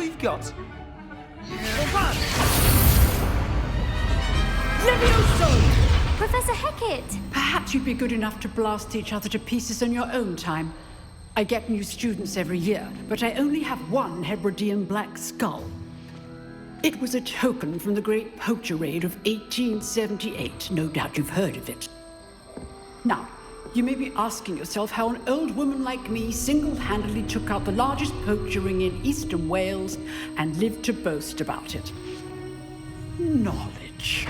we've got. Levioso! Professor Hecat! Perhaps you'd be good enough to blast each other to pieces in your own time. I get new students every year, but I only have one Hebridean black skull. It was a token from the Great Poacher Raid of 1878. No doubt you've heard of it. Now, you may be asking yourself how an old woman like me single-handedly took out the largest poacher ring in eastern Wales and lived to boast about it. Knowledge.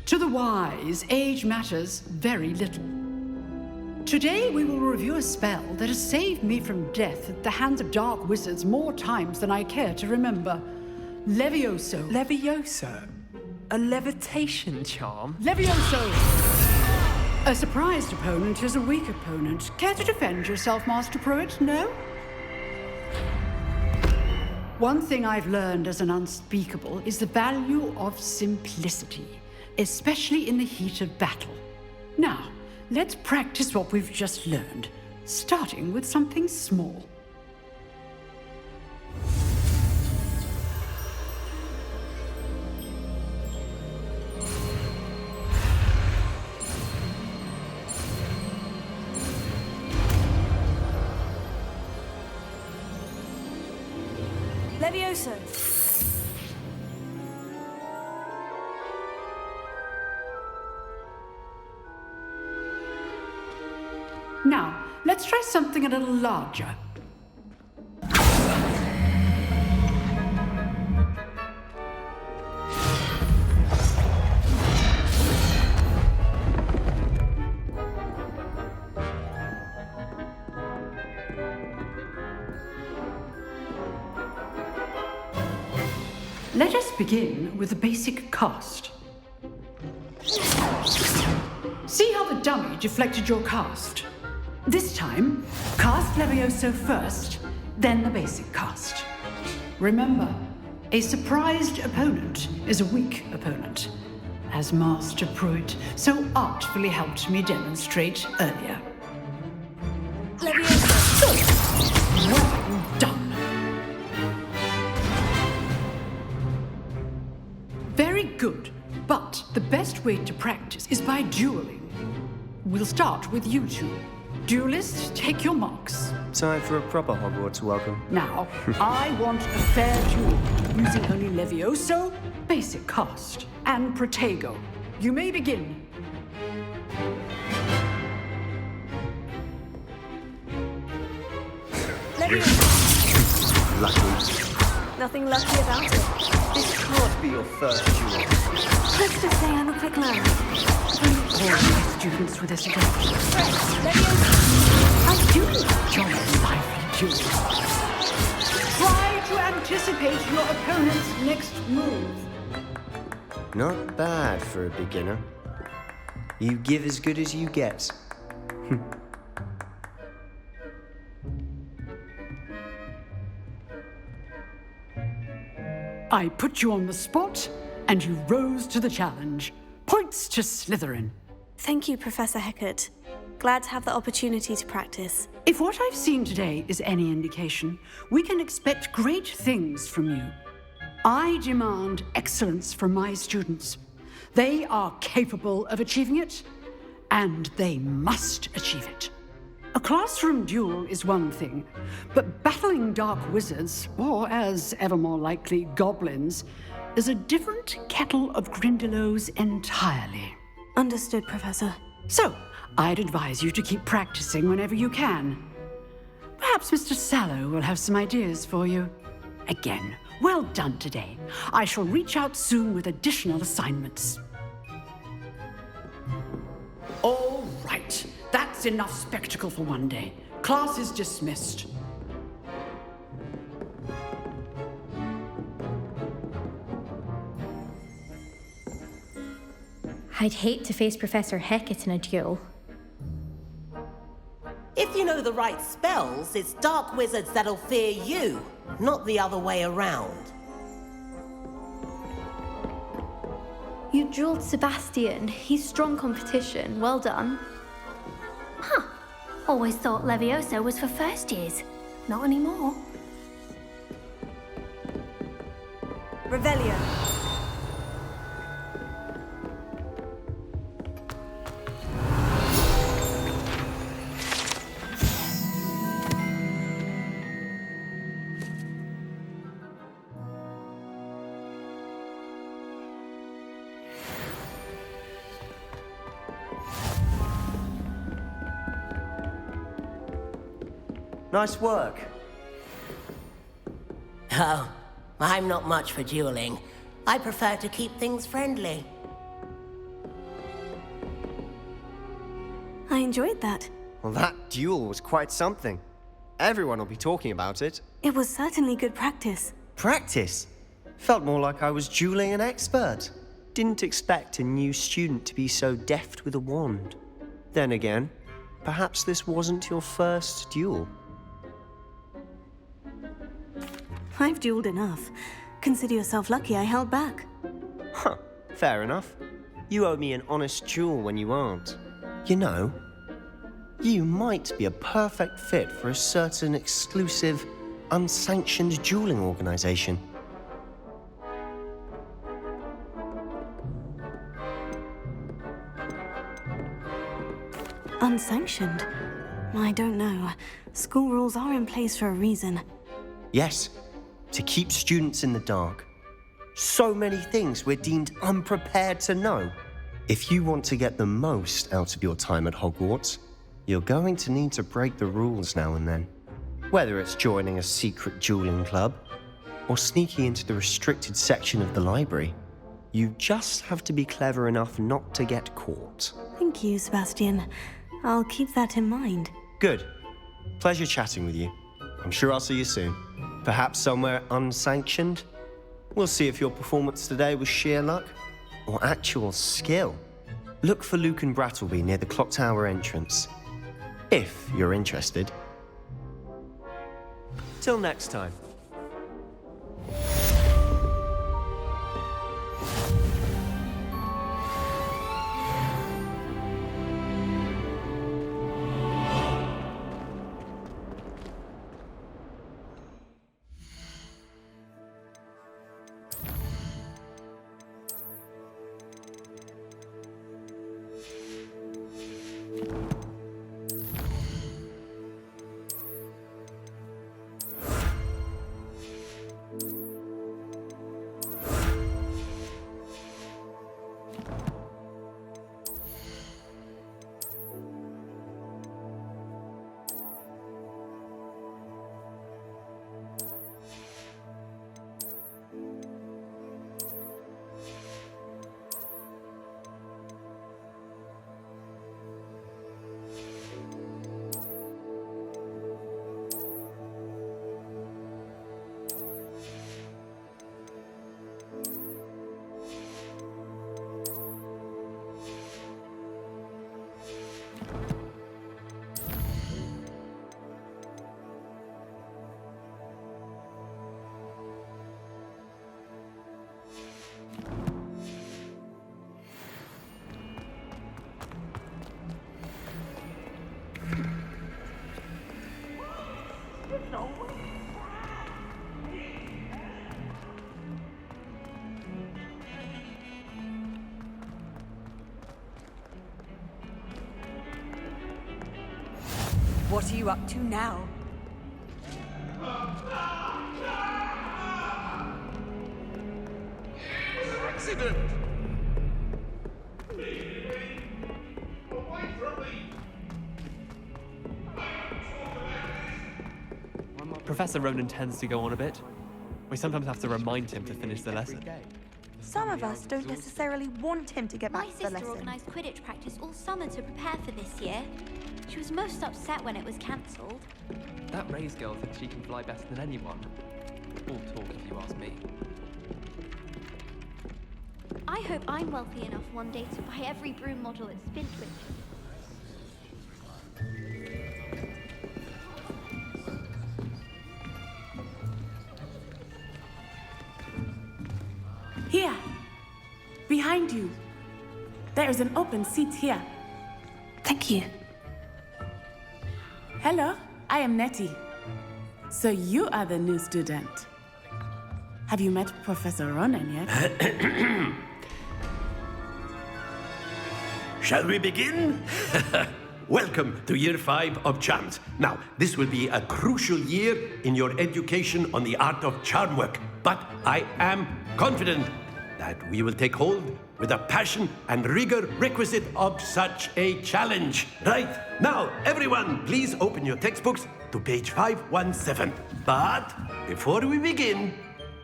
To the wise, age matters very little. Today we will review a spell that has saved me from death at the hands of dark wizards more times than I care to remember. Levioso. Levioso? A levitation charm? Levioso! A surprised opponent is a weak opponent. Care to defend yourself, Master Pruitt? No? One thing I've learned as an unspeakable is the value of simplicity, especially in the heat of battle. Now, let's practice what we've just learned, starting with something small. Levioso! Now, let's try something a little larger. Let us begin with the basic cast. See how the dummy deflected your cast? This time, cast Levioso first, then the basic cast. Remember, a surprised opponent is a weak opponent, as Master Pruitt so artfully helped me demonstrate earlier. Levioso! Well done. Very good, but the best way to practice is by dueling. We'll start with you two. Duelists, take your marks. Time for a proper Hogwarts welcome. Now, I want a fair duel, using only Levioso, basic cast, and Protego. You may begin. Levioso! Lucky. Nothing lucky about it. This can't be your first duel. Let's just say I'm a quick learner. All my students with this again. Levioso! I do enjoy lively duels. Try to anticipate your opponent's next move. Not bad for a beginner. You give as good as you get. I put you on the spot, and you rose to the challenge. Points to Slytherin. Thank you, Professor Hecat. Glad to have the opportunity to practice. If what I've seen today is any indication, we can expect great things from you. I demand excellence from my students. They are capable of achieving it, and they must achieve it. A classroom duel is one thing, but battling dark wizards, or as ever more likely, goblins, is a different kettle of Grindylows entirely. Understood, Professor. So, I'd advise you to keep practicing whenever you can. Perhaps Mr. Sallow will have some ideas for you. Again, well done today. I shall reach out soon with additional assignments. All right, that's enough spectacle for one day. Class is dismissed. I'd hate to face Professor Hecat in a duel. If you know the right spells, it's dark wizards that'll fear you, not the other way around. You dueled Sebastian. He's strong competition. Well done. Huh. Always thought Levioso was for first years. Not anymore. Revelio. Nice work. Oh, I'm not much for dueling. I prefer to keep things friendly. I enjoyed that. Well, that duel was quite something. Everyone will be talking about it. It was certainly good practice. Practice? Felt more like I was dueling an expert. Didn't expect a new student to be so deft with a wand. Then again, perhaps this wasn't your first duel. I've dueled enough. Consider yourself lucky I held back. Huh, fair enough. You owe me an honest duel when you aren't. You know, you might be a perfect fit for a certain exclusive, unsanctioned dueling organization. Unsanctioned? I don't know. School rules are in place for a reason. Yes, to keep students in the dark. So many things we're deemed unprepared to know. If you want to get the most out of your time at Hogwarts, you're going to need to break the rules now and then. Whether it's joining a secret dueling club, or sneaking into the restricted section of the library, you just have to be clever enough not to get caught. Thank you, Sebastian. I'll keep that in mind. Good. Pleasure chatting with you. I'm sure I'll see you soon. Perhaps somewhere unsanctioned? We'll see if your performance today was sheer luck or actual skill. Look for Luke and Brattleby near the clock tower entrance, if you're interested. Till next time. What are you up to now? Accident! Professor Ronan tends to go on a bit. We sometimes have to remind him to finish the lesson. Some of us don't necessarily want him to get My back to the sister lesson. organised Quidditch practice all summer to prepare for this year. She was most upset when it was cancelled. That Ray's girl thinks she can fly better than anyone. All talk, if you ask me. I hope I'm wealthy enough one day to buy every broom model at Spintwich. Here, behind you. There is an open seat here. Thank you. Hello, I am Nettie. So you are the new student. Have you met Professor Ronan yet? Shall we begin? Welcome to Year 5 of Charms. Now, this will be a crucial year in your education on the art of charm work. But I am confident that we will take hold with the passion and rigor requisite of such a challenge. Right, now, everyone, please open your textbooks to page 517. But before we begin,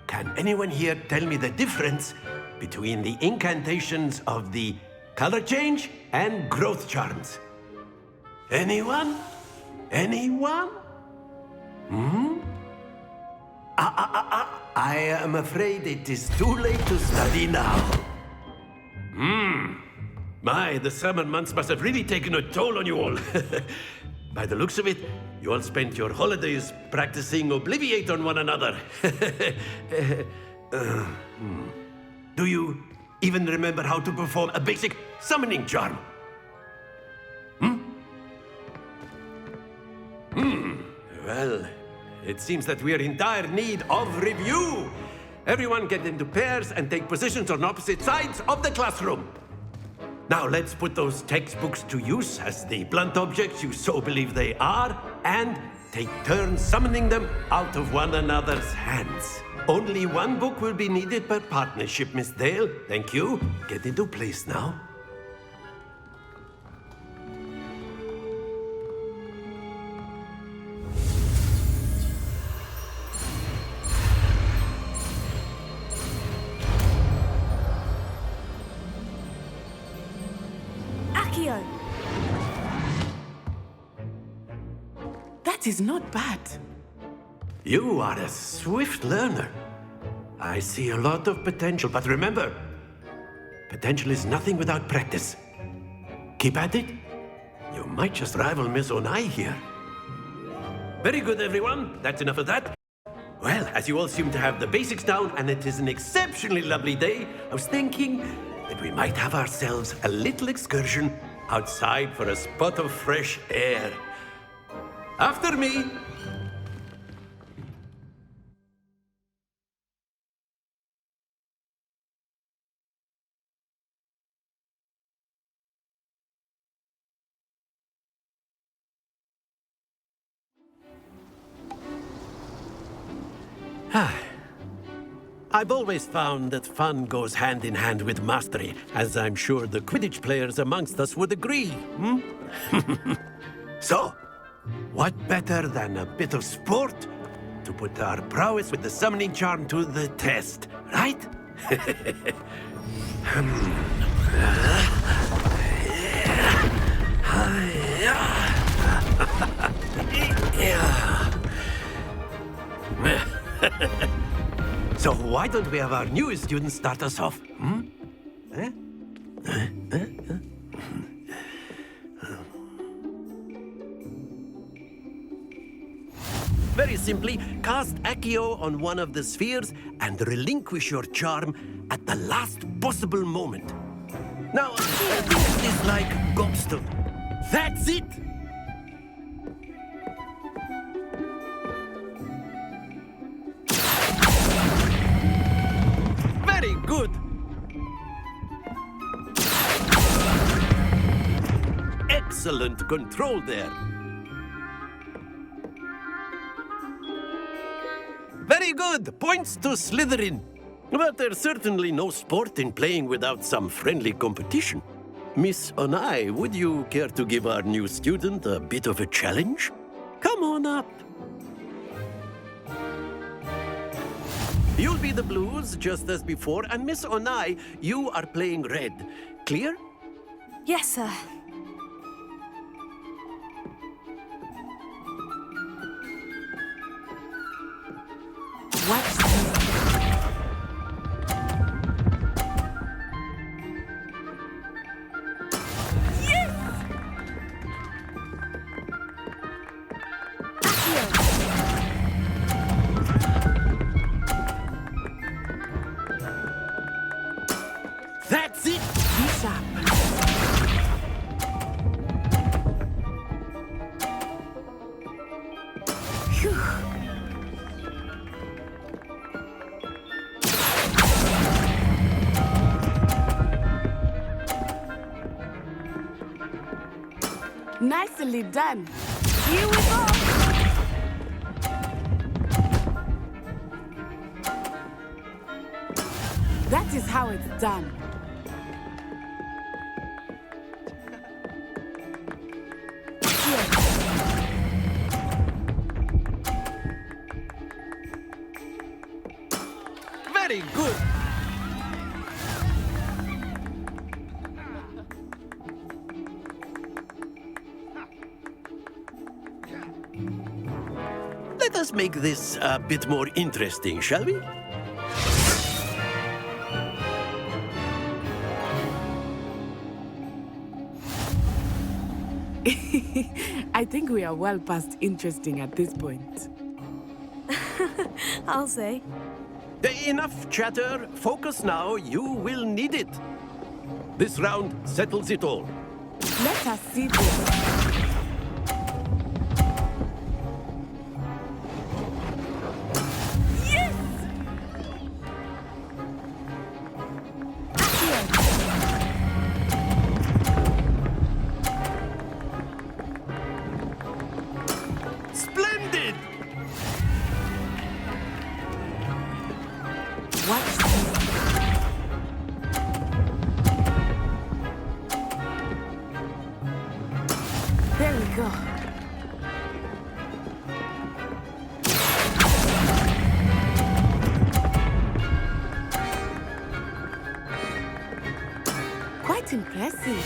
can anyone here tell me the difference between the incantations of the color change and growth charms? Anyone? Anyone? I am afraid it is too late to study now. My, the summer months must have really taken a toll on you all. By the looks of it, you all spent your holidays practicing Obliviate on one another. Do you even remember how to perform a basic summoning charm? Well, it seems that we are in dire need of review. Everyone get into pairs and take positions on opposite sides of the classroom. Now let's put those textbooks to use as the blunt objects you so believe they are, and take turns summoning them out of one another's hands. Only one book will be needed per partnership, Miss Dale. Thank you. Get into place now. Accio! That is not bad. You are a swift learner. I see a lot of potential, but remember, potential is nothing without practice. Keep at it. You might just rival Miss Onai here. Very good, everyone. That's enough of that. Well, as you all seem to have the basics down, and it is an exceptionally lovely day, I was thinking that we might have ourselves a little excursion outside for a spot of fresh air. After me. I've always found that fun goes hand in hand with mastery, as I'm sure the Quidditch players amongst us would agree. So, what better than a bit of sport to put our prowess with the summoning charm to the test, right? So why don't we have our newest student start us off? Very simply, cast Accio on one of the spheres and relinquish your charm at the last possible moment. Now, think this like gobstone. That's it! Very good! Excellent control there. Very good! Points to Slytherin. But there's certainly no sport in playing without some friendly competition. Miss Onai, would you care to give our new student a bit of a challenge? Come on up. You'll be the blues, just as before, and Miss Onai, you are playing red. Clear? Yes, sir. What's That's it! this up? Phew. Nicely done. Here we go. That is how it's done. Very good. Let us make this a bit more interesting, shall we? I think we are well past interesting at this point. I'll say. Enough chatter. Focus now. You will need it. This round settles it all. Let us see this. Yes! Splendid! Watch this. There we go. Quite impressive.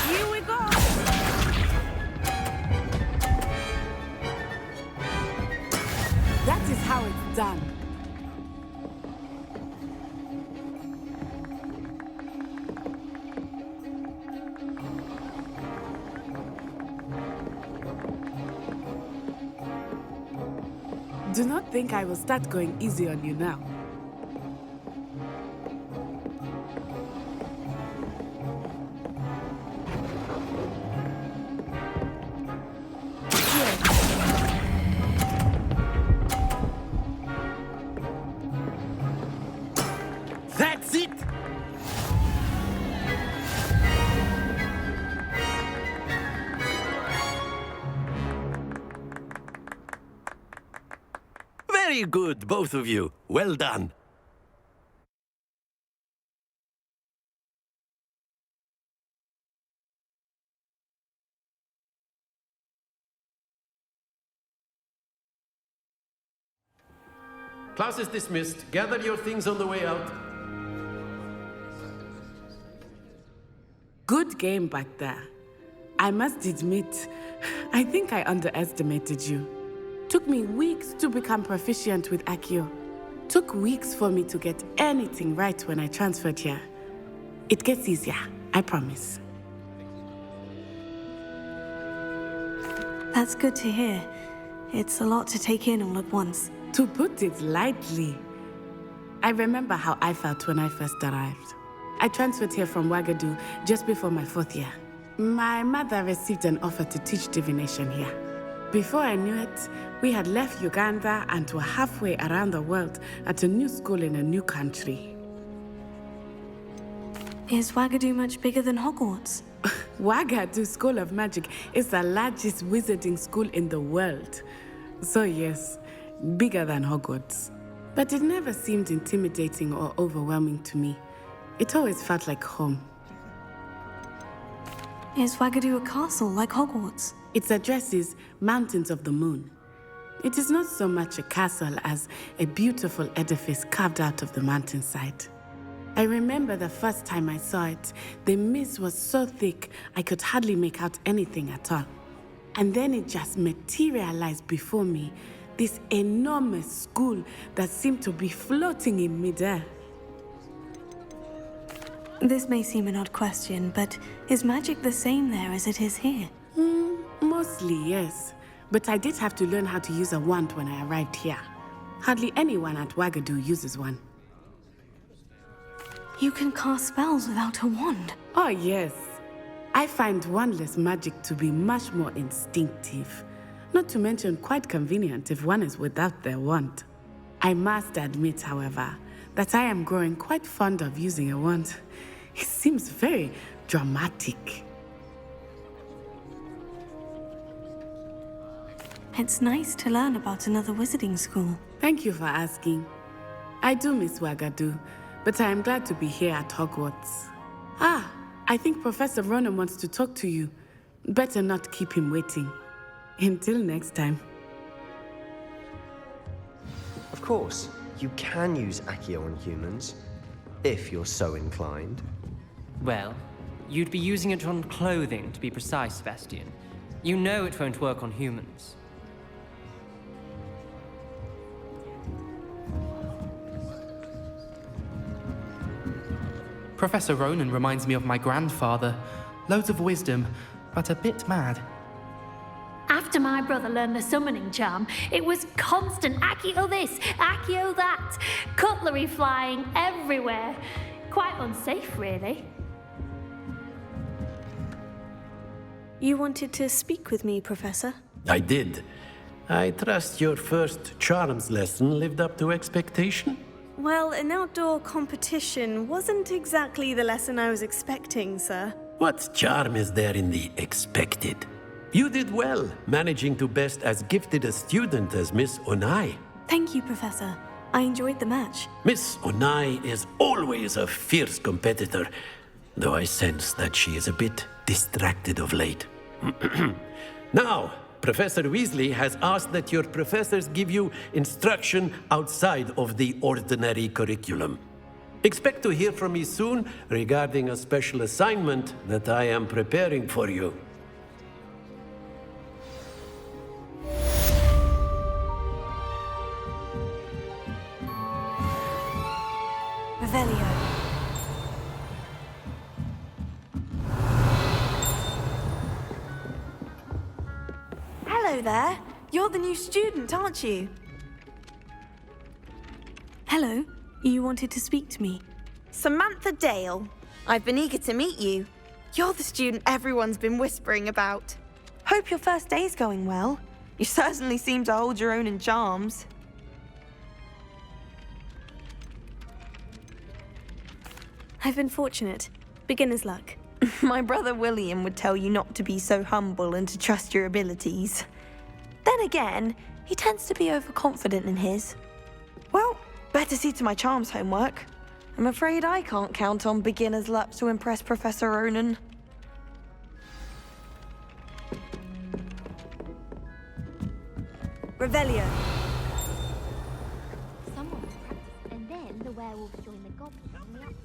Here we go. That is how it's done. Do not think I will start going easy on you now. That's it! Very good, both of you. Well done. Class is dismissed. Gather your things on the way out. Good game back there. I must admit, I think I underestimated you. Took me weeks to become proficient with Accio. Took weeks for me to get anything right when I transferred here. It gets easier, I promise. That's good to hear. It's a lot to take in all at once. To put it lightly, I remember how I felt when I first arrived. I transferred here from Ouagadougou just before my 4th year. My mother received an offer to teach divination here. Before I knew it, we had left Uganda and were halfway around the world at a new school in a new country. Is Ouagadougou much bigger than Hogwarts? Ouagadougou School of Magic is the largest wizarding school in the world. So yes, bigger than Hogwarts. But it never seemed intimidating or overwhelming to me. It always felt like home. Is Ouagadougou a castle like Hogwarts? Its address is Mountains of the Moon. It is not so much a castle as a beautiful edifice carved out of the mountainside. I remember the first time I saw it, the mist was so thick I could hardly make out anything at all. And then it just materialized before me, this enormous school that seemed to be floating in midair. This may seem an odd question, but is magic the same there as it is here? Mostly, yes. But I did have to learn how to use a wand when I arrived here. Hardly anyone at Ouagadougou uses one. You can cast spells without a wand? Oh, yes. I find wandless magic to be much more instinctive. Not to mention quite convenient if one is without their wand. I must admit, however, that I am growing quite fond of using a wand. He seems very dramatic. It's nice to learn about another wizarding school. Thank you for asking. I do miss Wagadu, but I am glad to be here at Hogwarts. Ah, I think Professor Ronan wants to talk to you. Better not keep him waiting. Until next time. Of course, you can use Accio on humans, if you're so inclined. Well, you'd be using it on clothing, to be precise, Sebastian. You know it won't work on humans. Professor Ronan reminds me of my grandfather. Loads of wisdom, but a bit mad. After my brother learned the summoning charm, it was constant Accio this, Accio that, cutlery flying everywhere. Quite unsafe, really. You wanted to speak with me, Professor? I did. I trust your first charms lesson lived up to expectation? Well, an outdoor competition wasn't exactly the lesson I was expecting, sir. What charm is there in the expected? You did well, managing to best as gifted a student as Miss Onai. Thank you, Professor. I enjoyed the match. Miss Onai is always a fierce competitor, though I sense that she is a bit distracted of late. Now, Professor Weasley has asked that your professors give you instruction outside of the ordinary curriculum. Expect to hear from me soon regarding a special assignment that I am preparing for you. Revelio. Hello there. You're the new student, aren't you? Hello. You wanted to speak to me? Samantha Dale. I've been eager to meet you. You're the student everyone's been whispering about. Hope your first day's going well. You certainly seem to hold your own in charms. I've been fortunate. Beginner's luck. My brother William would tell you not to be so humble and to trust your abilities. Then again, he tends to be overconfident in his. Well, better see to my charms homework. I'm afraid I can't count on beginner's luck to impress Professor Ronan. Revelio. Someone was practicing, and then the werewolves joined the goblins on the outside.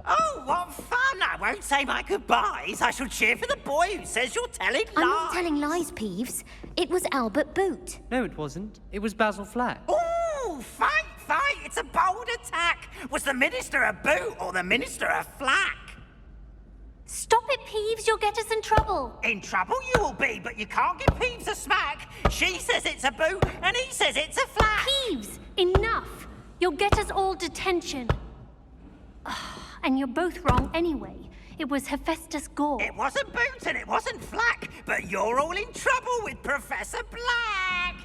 Oh, what fun! I won't say my goodbyes. I shall cheer for the boy who says you're telling lies. I'm not telling lies, Peeves. It was Albert Boot. No, it wasn't. It was Basil Flack. Ooh, fight! It's a bold attack. Was the minister a boot or the minister a flack? Stop it, Peeves. You'll get us in trouble. In trouble you will be, but you can't give Peeves a smack. She says it's a boot and he says it's a flack. Peeves, enough. You'll get us all detention. And you're both wrong anyway. It was Hephaestus Gore. It wasn't boot and it wasn't flack, but you're all in trouble with Professor Black.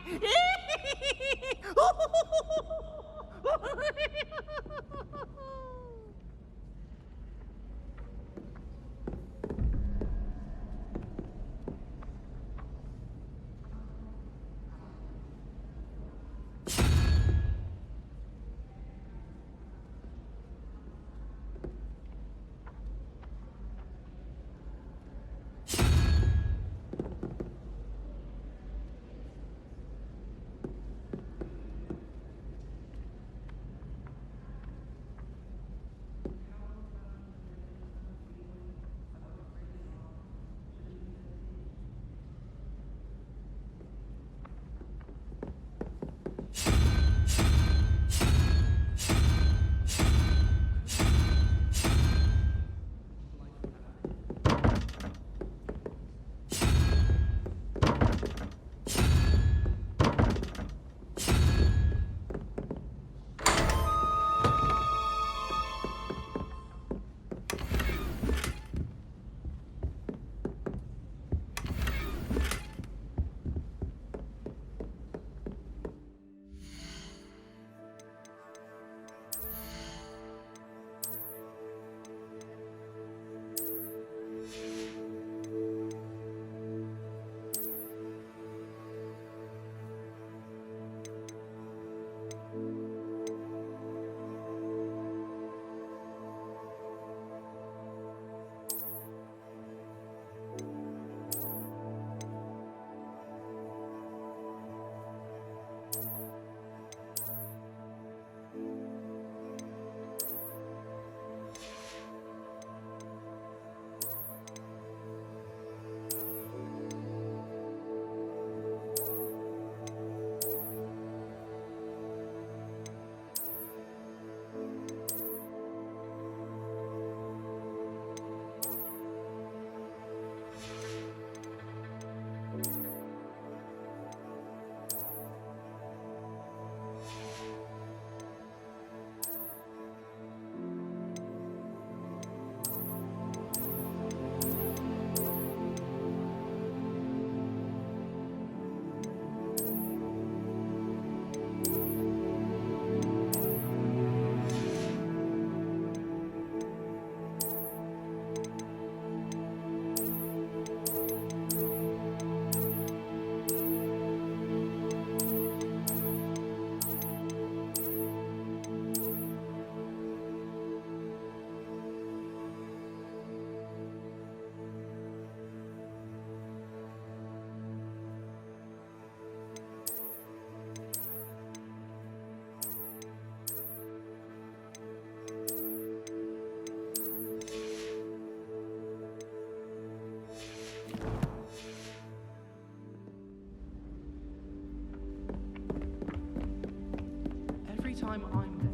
time I'm there.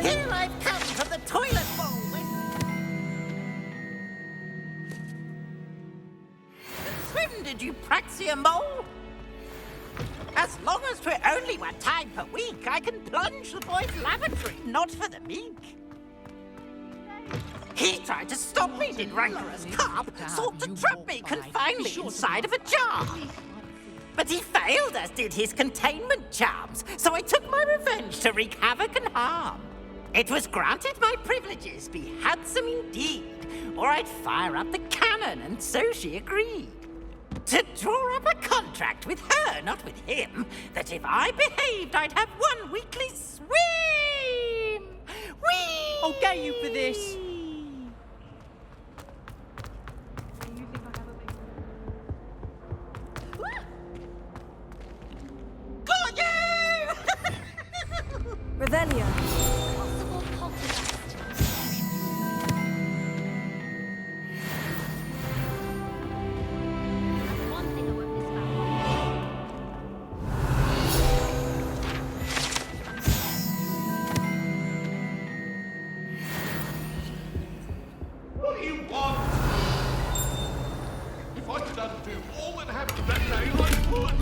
Here I've come from the toilet bowl. Swim, did you, Praxia Mole? As long as we're only one time per week, I can plunge the boy's lavatory, not for the meek. He tried to stop me, did rancorous carp, sought to trap me, confine me inside of a jar. But he failed, as did his containment charms, so I took my revenge to wreak havoc and harm. It was granted my privileges be handsome indeed, or I'd fire up the cannon, and so she agreed. To draw up a contract with her, not with him, that if I behaved, I'd have one weekly swim! Whee! I'll get you for this! Got you! Revelio. Possible poltergeist. One thing I won't miss What do you want? If I could undo all that happened that day, I would!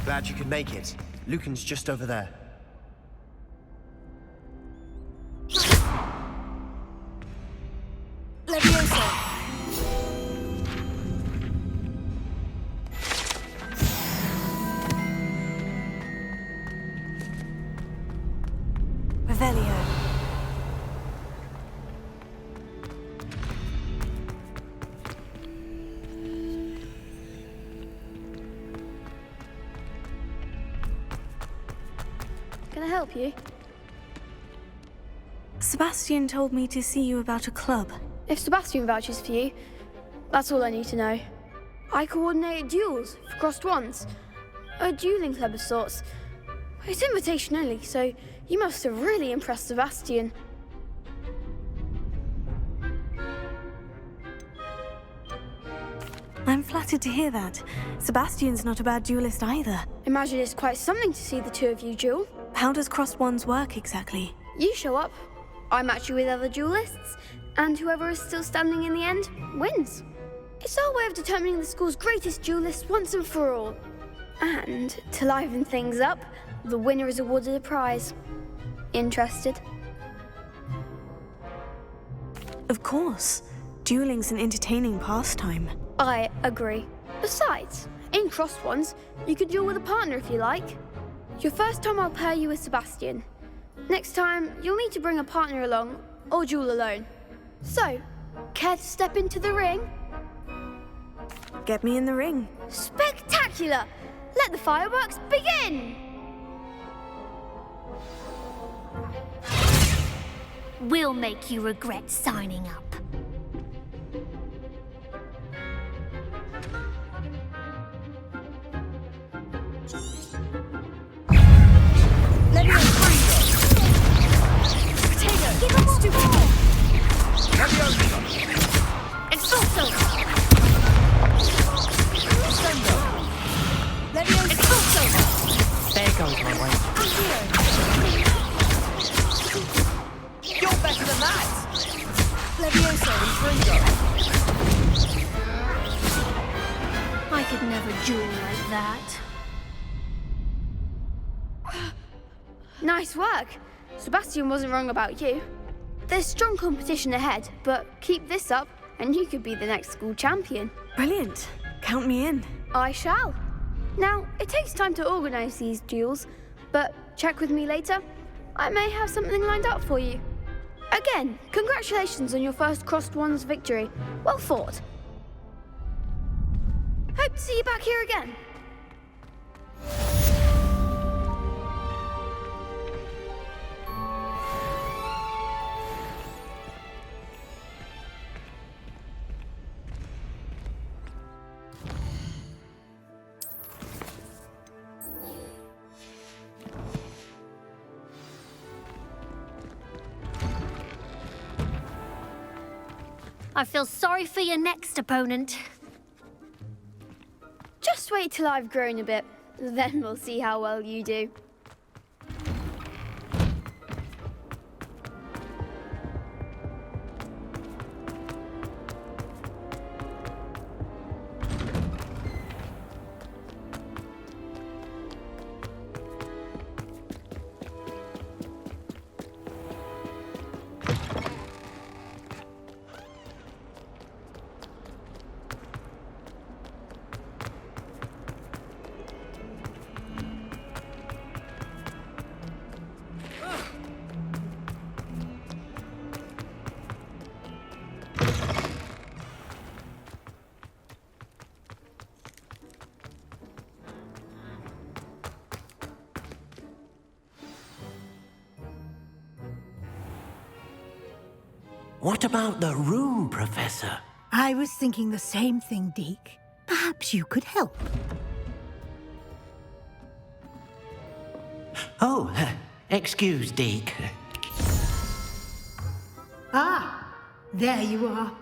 Glad you could make it. Lucan's just over there. Leviosa. Revelio. Can I help you? Sebastian told me to see you about a club. If Sebastian vouches for you, that's all I need to know. I coordinate duels for crossed wands. A dueling club of sorts. It's invitation only, so you must have really impressed Sebastian. I'm flattered to hear that. Sebastian's not a bad duelist either. Imagine it's quite something to see the two of you duel. How does crossed wands work exactly? You show up, I match you with other duelists, and whoever is still standing in the end wins. It's our way of determining the school's greatest duelist once and for all. And to liven things up, the winner is awarded a prize. Interested? Of course. Dueling's an entertaining pastime. I agree. Besides, in crossed ones, you can duel with a partner if you like. Your first time I'll pair you with Sebastian. Next time, you'll need to bring a partner along, or duel alone. So, care to step into the ring? Get me in the ring. Spectacular! Let the fireworks begin! will make you regret signing up. There goes my way. You're better than that! Levioso and Fringo. I could never duel like that. Nice work. Sebastian wasn't wrong about you. There's strong competition ahead, but keep this up and you could be the next school champion. Brilliant. Count me in. I shall. Now, it takes time to organise these duels, but check with me later. I may have something lined up for you. Again, congratulations on your first Crossed Wands victory. Well fought. Hope to see you back here again. I feel sorry for your next opponent. Just wait till I've grown a bit, then we'll see how well you do. What about the room, Professor? I was thinking the same thing, Deke. Perhaps you could help. Oh, excuse, Deke. Ah, there you are.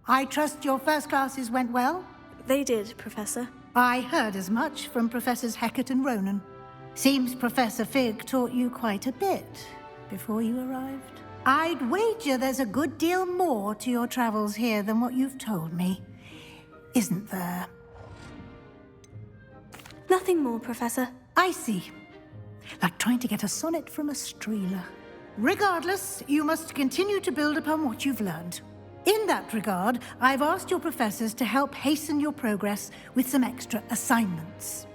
I trust your first classes went well? They did, Professor. I heard as much from Professors Hecat and Ronan. Seems Professor Fig taught you quite a bit before you arrived. I'd wager there's a good deal more to your travels here than what you've told me. Isn't there? Nothing more, Professor. I see. Like trying to get a sonnet from a streeler. Regardless, you must continue to build upon what you've learned. In that regard, I've asked your professors to help hasten your progress with some extra assignments.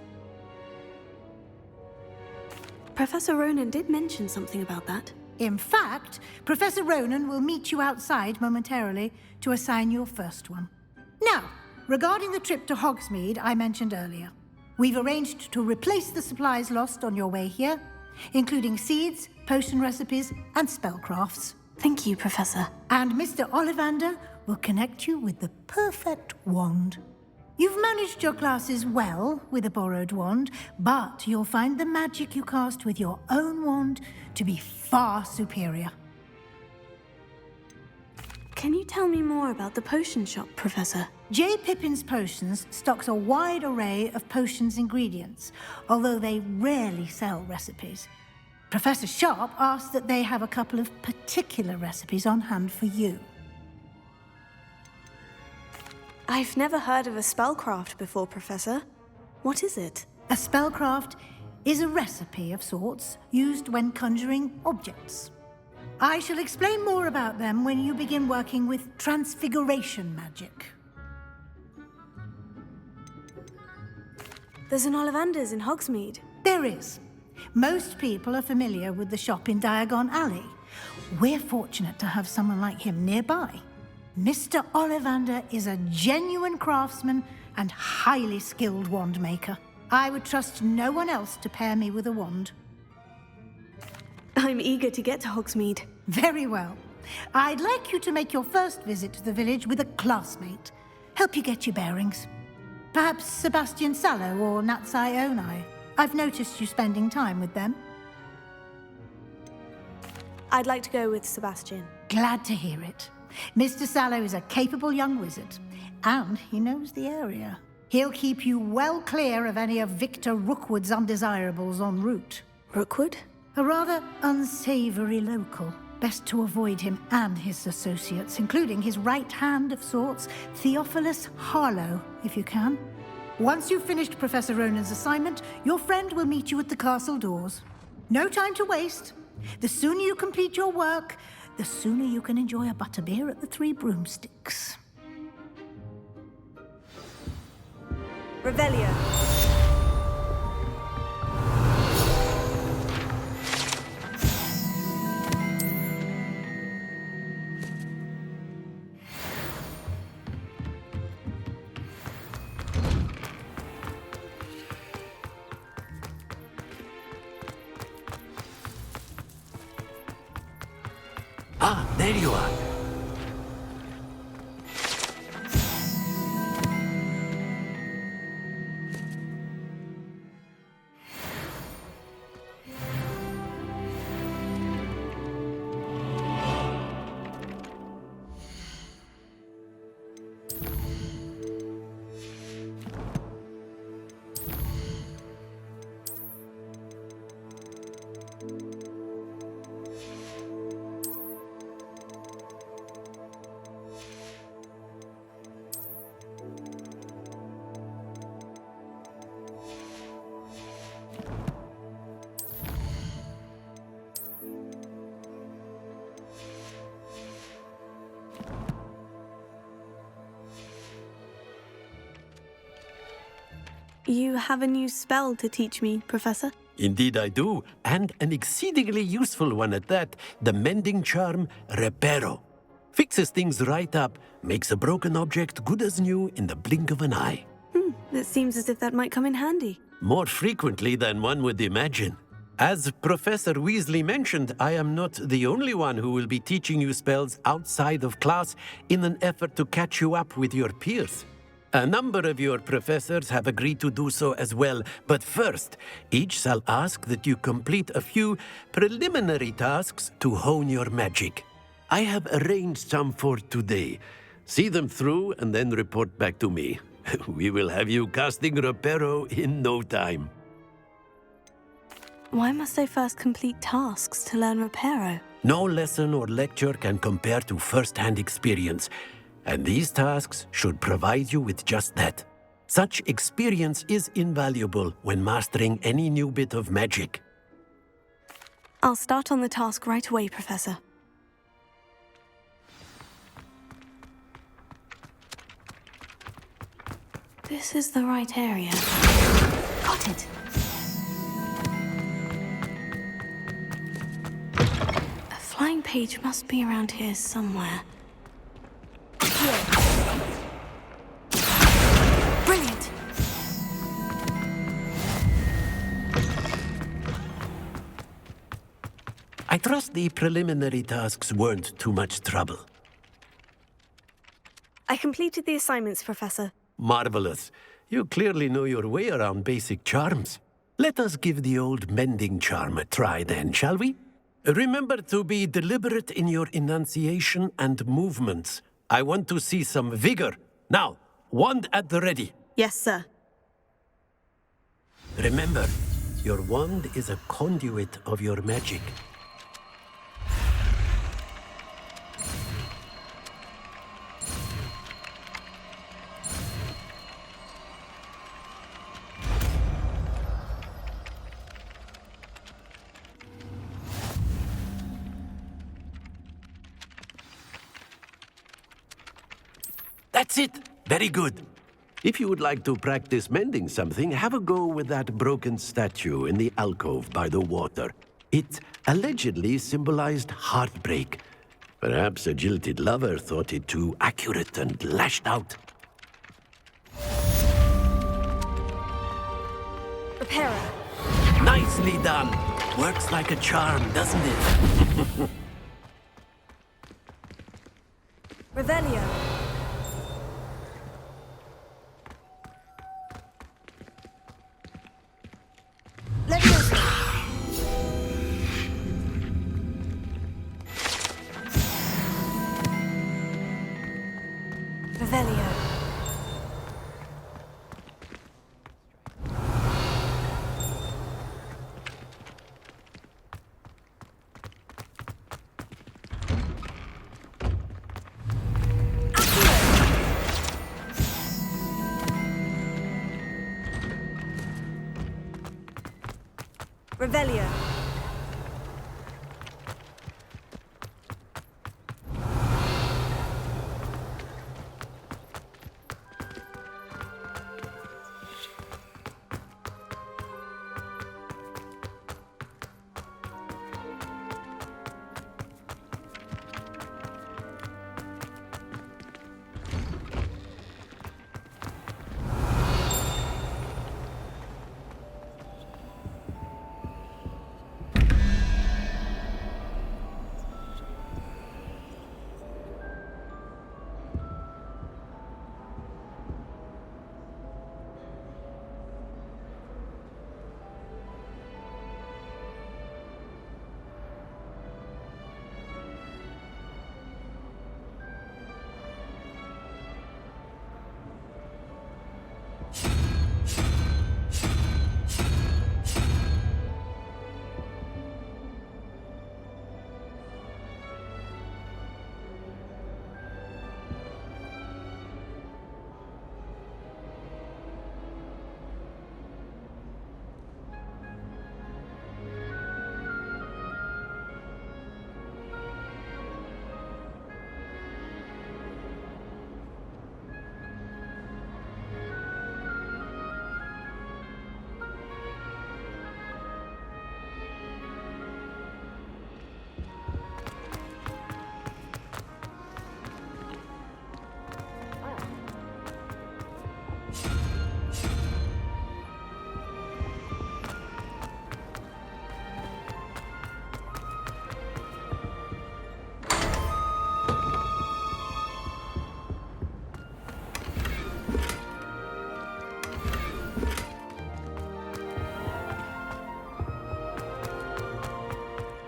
Professor Ronan did mention something about that. In fact, Professor Ronan will meet you outside momentarily to assign your first one. Now, regarding the trip to Hogsmeade I mentioned earlier, we've arranged to replace the supplies lost on your way here, including seeds, potion recipes, and spellcrafts. Thank you, Professor. And Mr. Ollivander will connect you with the perfect wand. You've managed your classes well with a borrowed wand, but you'll find the magic you cast with your own wand to be far superior. Can you tell me more about the potion shop, Professor? J. Pippin's Potions stocks a wide array of potions ingredients, although they rarely sell recipes. Professor Sharp asked that they have a couple of particular recipes on hand for you. I've never heard of a spellcraft before, Professor. What is it? A spellcraft is a recipe of sorts used when conjuring objects. I shall explain more about them when you begin working with transfiguration magic. There's an Ollivander's in Hogsmeade. There is. Most people are familiar with the shop in Diagon Alley. We're fortunate to have someone like him nearby. Mr. Ollivander is a genuine craftsman and highly skilled wand maker. I would trust no one else to pair me with a wand. I'm eager to get to Hogsmeade. Very well. I'd like you to make your first visit to the village with a classmate. Help you get your bearings. Perhaps Sebastian Sallow or Natsai Onai. I've noticed you spending time with them. I'd like to go with Sebastian. Glad to hear it. Mr. Sallow is a capable young wizard, and he knows the area. He'll keep you well clear of any of Victor Rookwood's undesirables en route. Rookwood? A rather unsavory local. Best to avoid him and his associates, including his right hand of sorts, Theophilus Harlow, if you can. Once you've finished Professor Ronan's assignment, your friend will meet you at the castle doors. No time to waste. The sooner you complete your work, the sooner you can enjoy a butterbeer at the Three Broomsticks. Revelio. Ah, there you are. You have a new spell to teach me, Professor? Indeed I do, and an exceedingly useful one at that. The mending charm, Reparo. Fixes things right up, makes a broken object good as new in the blink of an eye. It seems as if that might come in handy. More frequently than one would imagine. As Professor Weasley mentioned, I am not the only one who will be teaching you spells outside of class in an effort to catch you up with your peers. A number of your professors have agreed to do so as well, but first, each shall ask that you complete a few preliminary tasks to hone your magic. I have arranged some for today. See them through and then report back to me. We will have you casting Reparo in no time. Why must I first complete tasks to learn Reparo? No lesson or lecture can compare to first-hand experience. And these tasks should provide you with just that. Such experience is invaluable when mastering any new bit of magic. I'll start on the task right away, Professor. This is the right area. Got it. A flying page must be around here somewhere. Brilliant! I trust the preliminary tasks weren't too much trouble. I completed the assignments, Professor. Marvelous. You clearly know your way around basic charms. Let us give the old mending charm a try then, shall we? Remember to be deliberate in your enunciation and movements. I want to see some vigor. Now, wand at the ready. Yes, sir. Remember, your wand is a conduit of your magic. That's it! Very good. If you would like to practice mending something, have a go with that broken statue in the alcove by the water. It allegedly symbolized heartbreak. Perhaps a jilted lover thought it too accurate and lashed out. The para. Nicely done. Works like a charm, doesn't it? Revelio. Leviosa. Revelio. Revelio.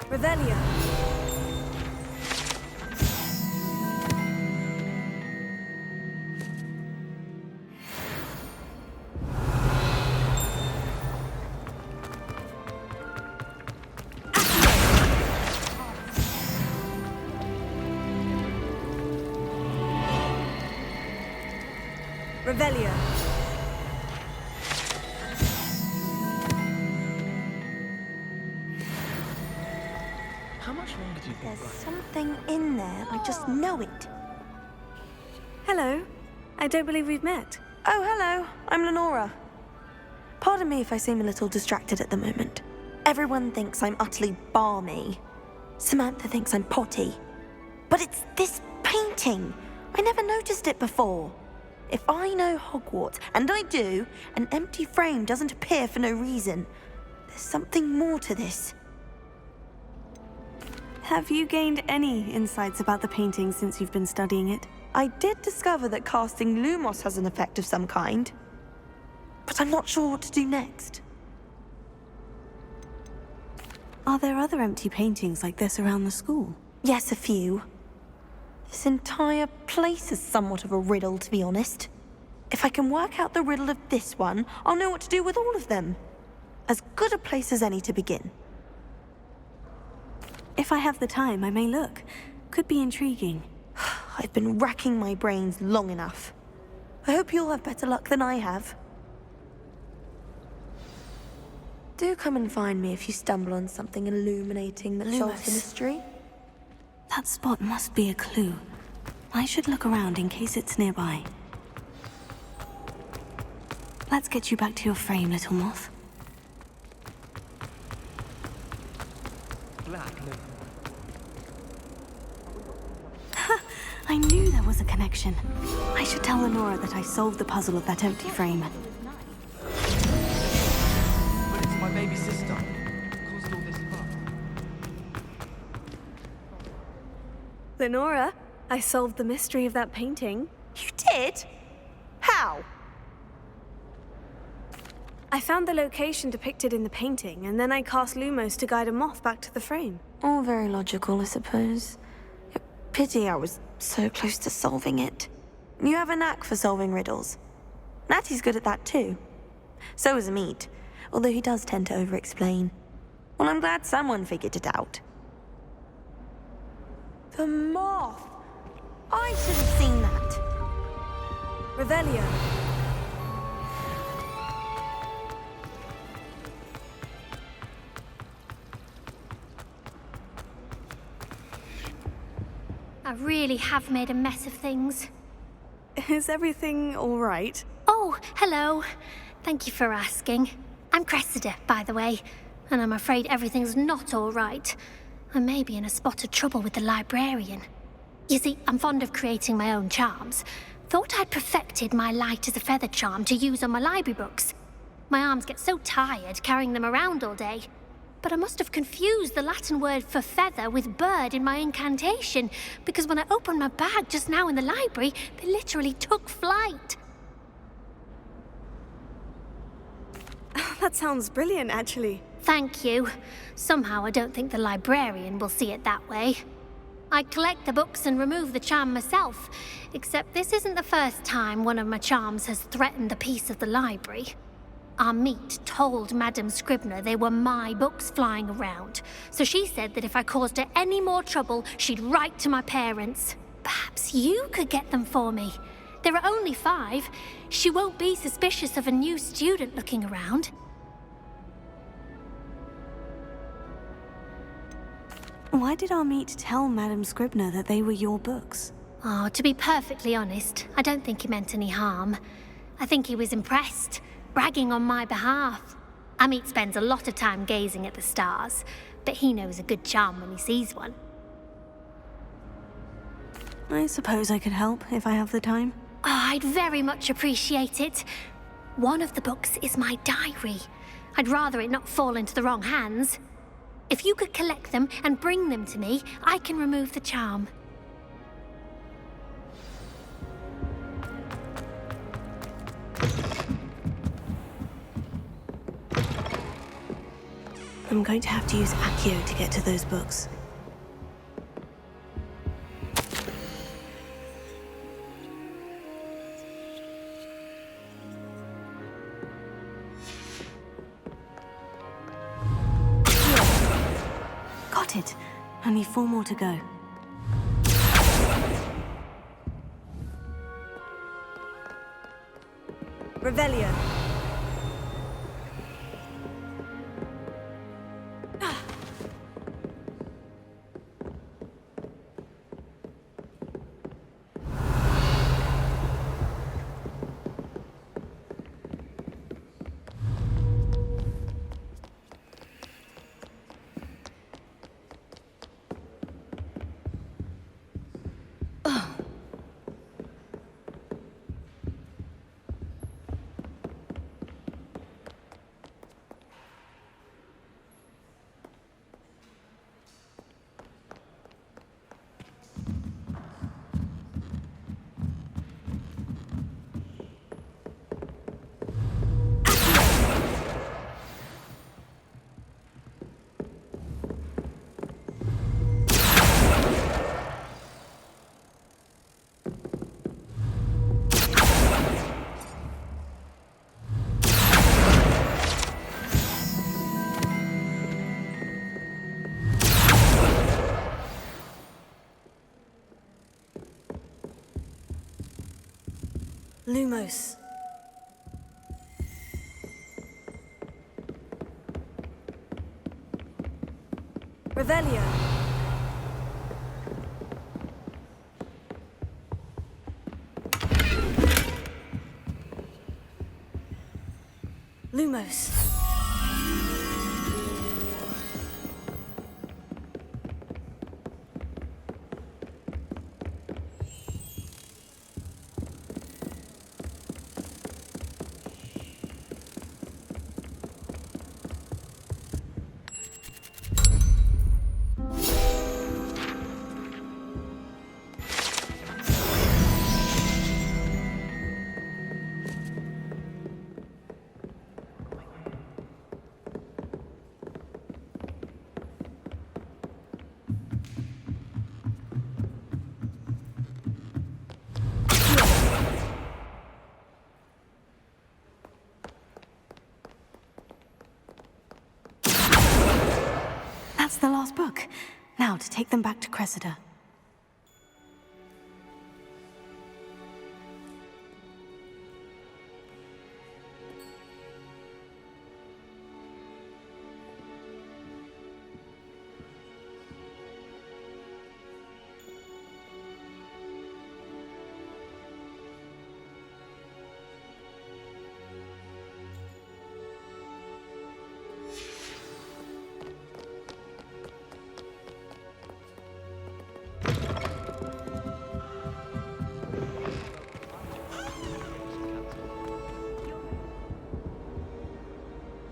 Revelio. Revelio. How much longer do you think? There's something in there. I just know it. Hello. I don't believe we've met. Oh, hello. I'm Lenora. Pardon me if I seem a little distracted at the moment. Everyone thinks I'm utterly balmy. Samantha thinks I'm potty. But it's this painting. I never noticed it before. If I know Hogwarts, and I do, an empty frame doesn't appear for no reason. There's something more to this. Have you gained any insights about the painting since you've been studying it? I did discover that casting Lumos has an effect of some kind. But I'm not sure what to do next. Are there other empty paintings like this around the school? Yes, a few. This entire place is somewhat of a riddle, to be honest. If I can work out the riddle of this one, I'll know what to do with all of them. As good a place as any to begin. If I have the time, I may look. Could be intriguing. I've been racking my brains long enough. I hope you'll have better luck than I have. Do come and find me if you stumble on something illuminating that solves the mystery. That spot must be a clue. I should look around in case it's nearby. Let's get you back to your frame, little moth. I knew there was a connection. I should tell Lenora that I solved the puzzle of that empty frame. baby sister caused all this fuss. Lenora, I solved the mystery of that painting. You did? How? I found the location depicted in the painting, and then I cast Lumos to guide a moth back to the frame. All very logical, I suppose. Pity I was so close to solving it. You have a knack for solving riddles. Natty's good at that too. So is Amit, although he does tend to over-explain. Well, I'm glad someone figured it out. The moth! I should have seen that. Revelio. I really have made a mess of things. Is everything all right? Oh, hello. Thank you for asking. I'm Cressida, by the way, and I'm afraid everything's not all right. I may be in a spot of trouble with the librarian. You see, I'm fond of creating my own charms. Thought I'd perfected my light as a feather charm to use on my library books. My arms get so tired carrying them around all day. But I must have confused the Latin word for feather with bird in my incantation, because when I opened my bag just now in the library, they literally took flight. That sounds brilliant, actually. Thank you. Somehow I don't think the librarian will see it that way. I collect the books and remove the charm myself, except this isn't the first time one of my charms has threatened the peace of the library. Amit told Madame Scribner they were my books flying around, so she said that if I caused her any more trouble, she'd write to my parents. Perhaps you could get them for me. There are only 5. She won't be suspicious of a new student looking around. Why did Amit tell Madame Scribner that they were your books? Oh, to be perfectly honest, I don't think he meant any harm. I think he was impressed, bragging on my behalf. Amit spends a lot of time gazing at the stars, but he knows a good charm when he sees one. I suppose I could help if I have the time. Oh, I'd very much appreciate it. One of the books is my diary. I'd rather it not fall into the wrong hands. If you could collect them and bring them to me, I can remove the charm. I'm going to have to use Accio to get to those books. Got it. Only 4 more to go. Revelio. Lumos. Revelio. Lumos. That's the last book. Now to take them back to Cressida.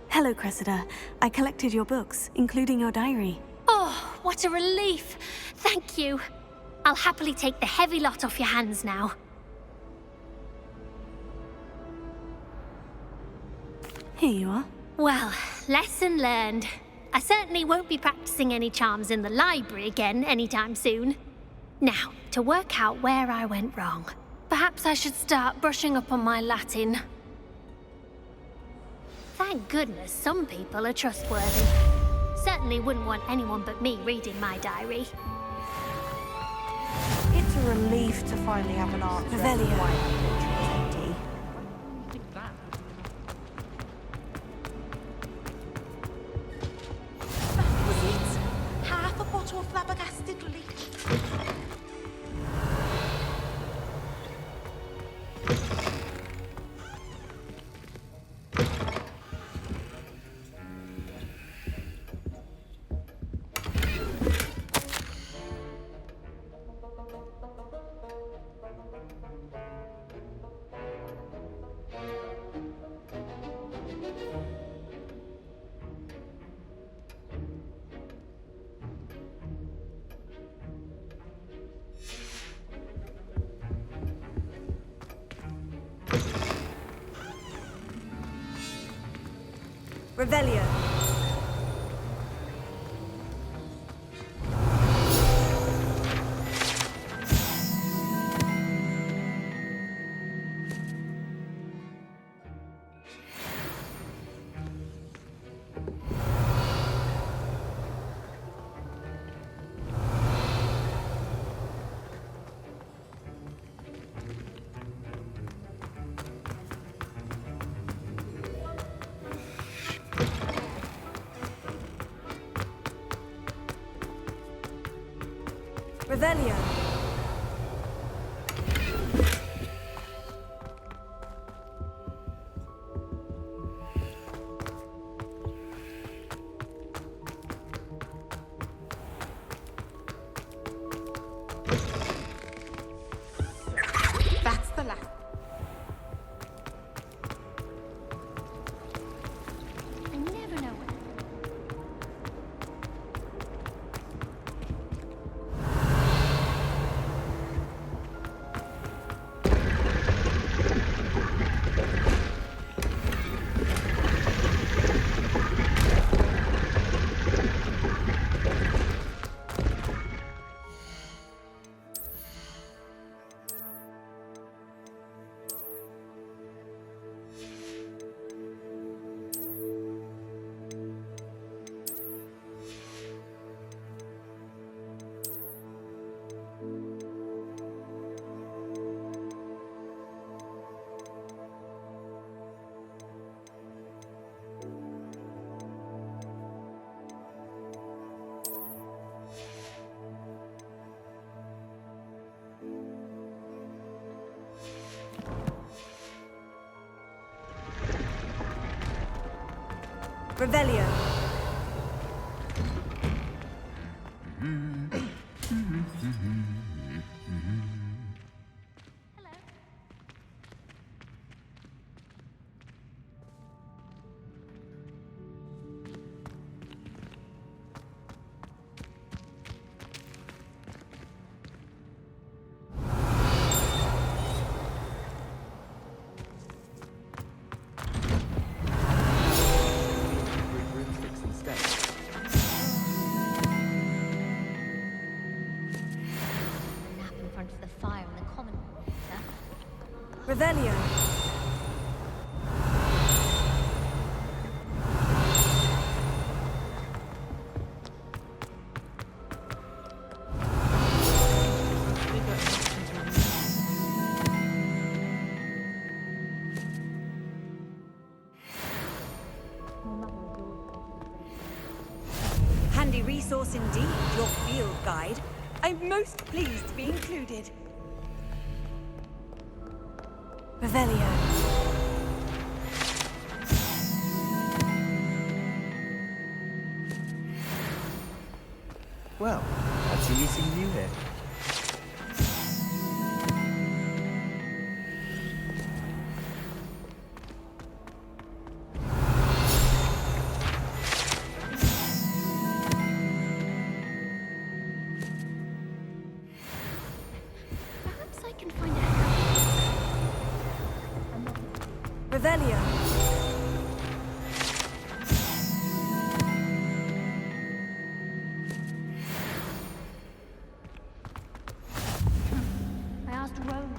Hello, Cressida. I collected your books, including your diary. Oh, what a relief. Thank you. I'll happily take the heavy lot off your hands now. Here you are. Well, lesson learned. I certainly won't be practicing any charms in the library again anytime soon. Now, to work out where I went wrong. Perhaps I should start brushing up on my Latin. Thank goodness some people are trustworthy. Certainly wouldn't want anyone but me reading my diary. It's a relief to finally have an answer. Revelio. Was it? Half a bottle of flabbergasted leaf. Revelio. Revelio. That's the last. I never know when. Revelio. Revelio. Handy resource indeed, your field guide. I'm most pleased to be included. Revelio. Well, fancy meeting you here. Perhaps I can find a Revelio. I asked Rowan.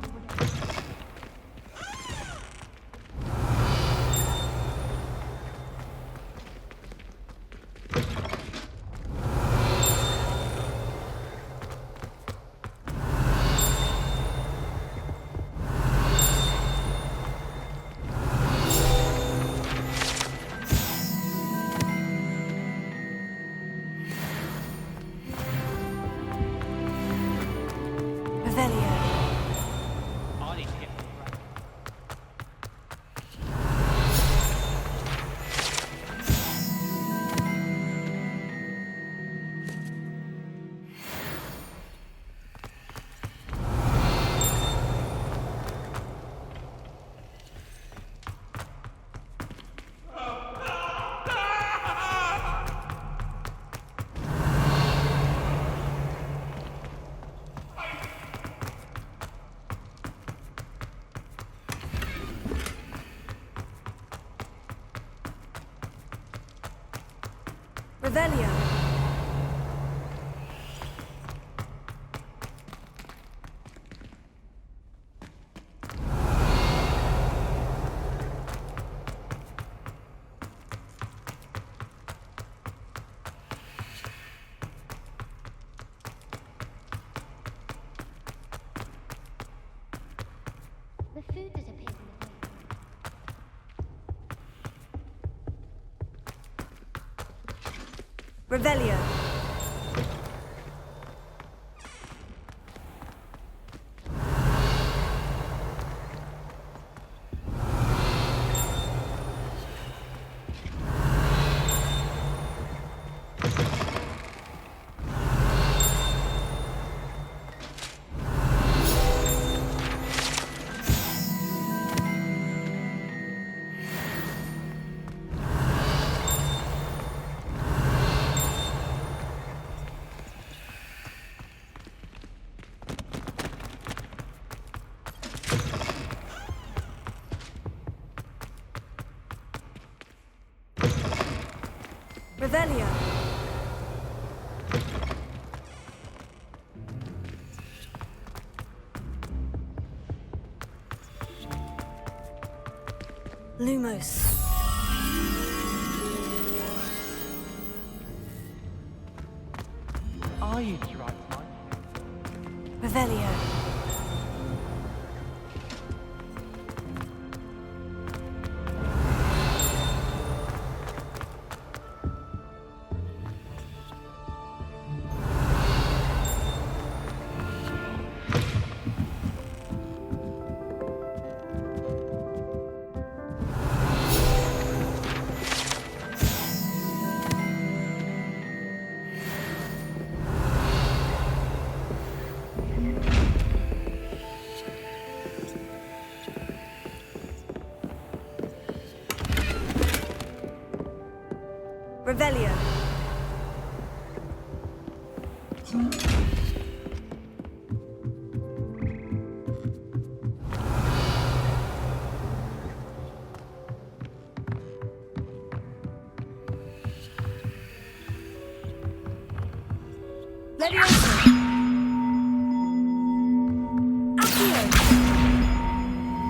Revelio. I need to get Revelio. The food disappeared. Revelio. Revelio. Lumos. Are you the right mind? Revelio. Revelio. Leviosa. Accio.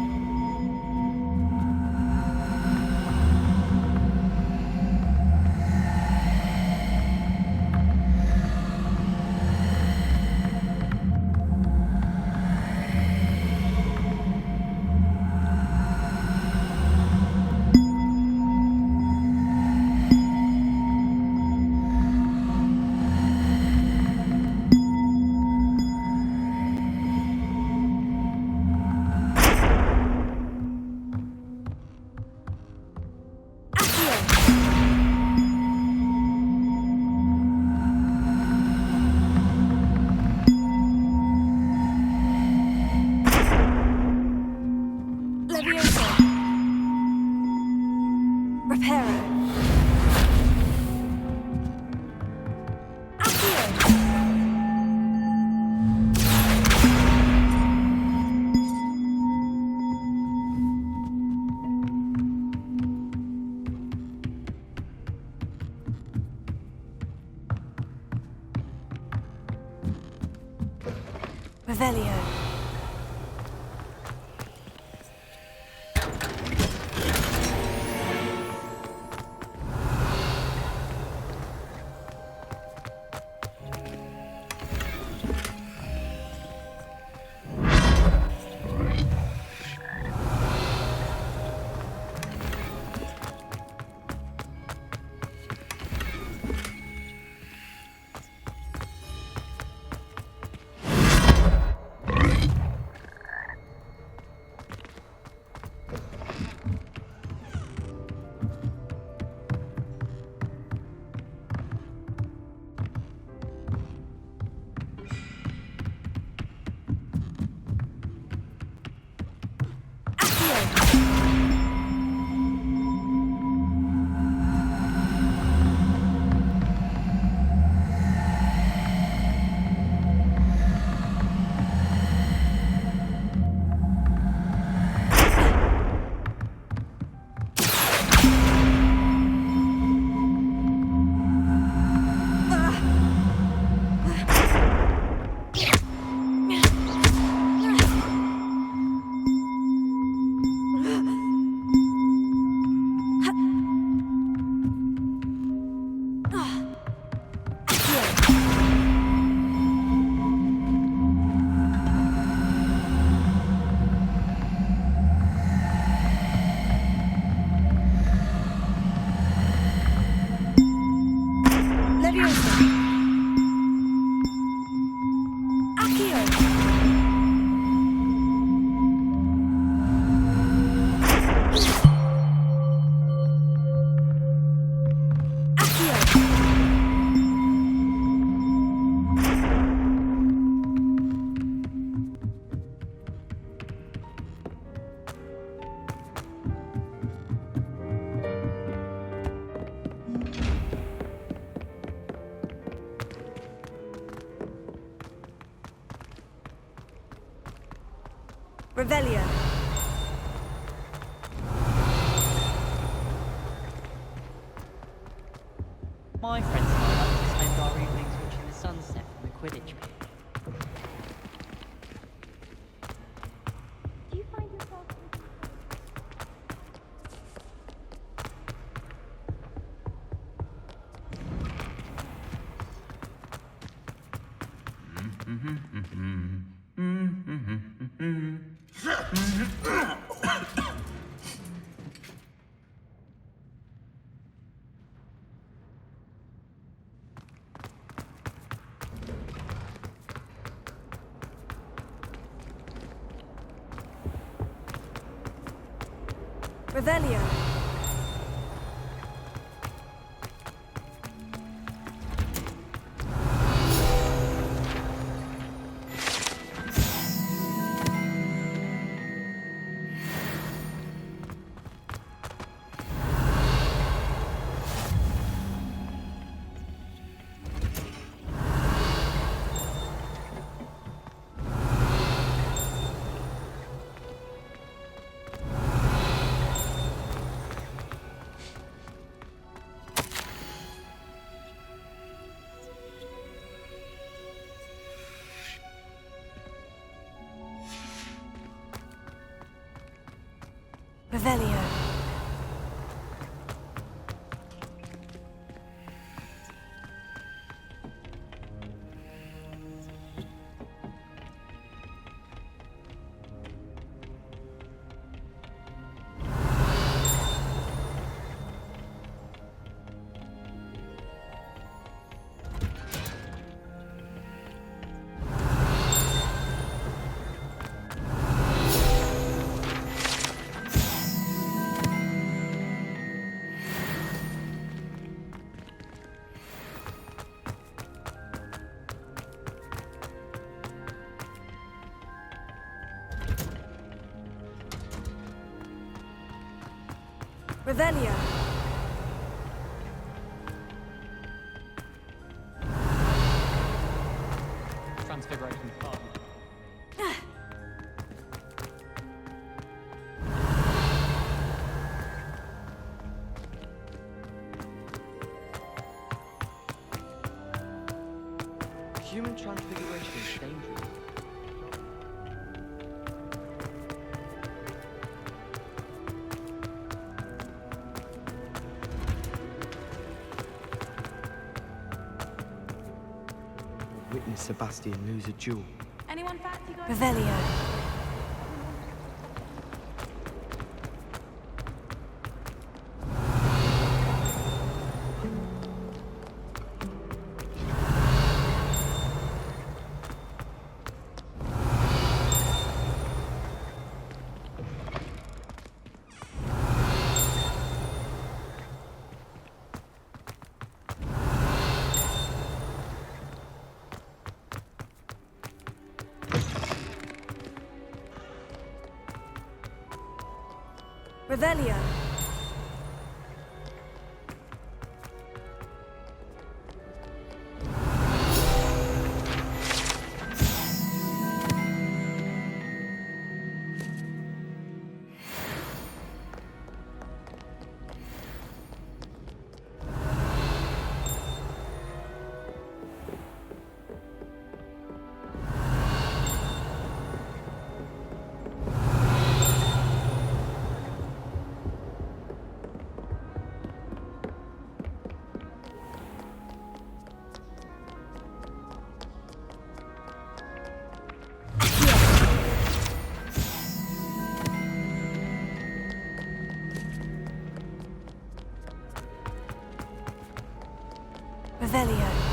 Reparo. Revelio. Revelio. My friends and I like to spend our evenings watching the sunset from the Quidditch pit. Do you find yourself... Revelio. Revelio. Revelio. Disintegrating fun. Human transfiguration is dangerous. Witness Sebastian lose a duel. Anyone fancy going? Revelio. Revelio. Revelio.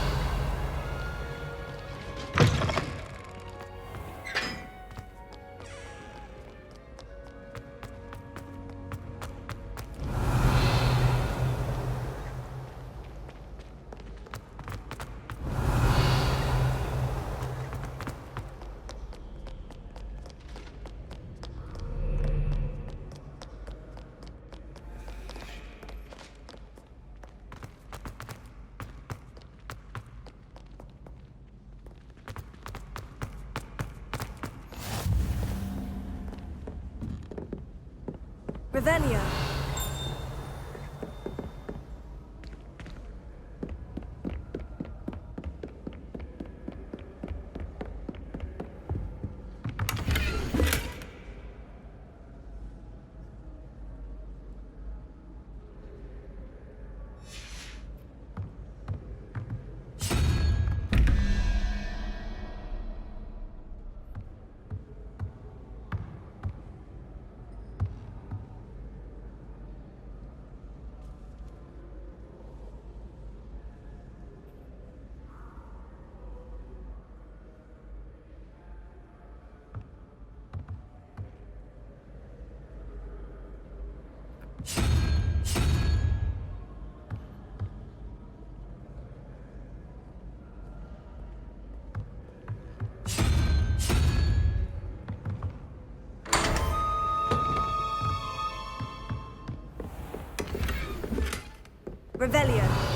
Revelio. Revelio.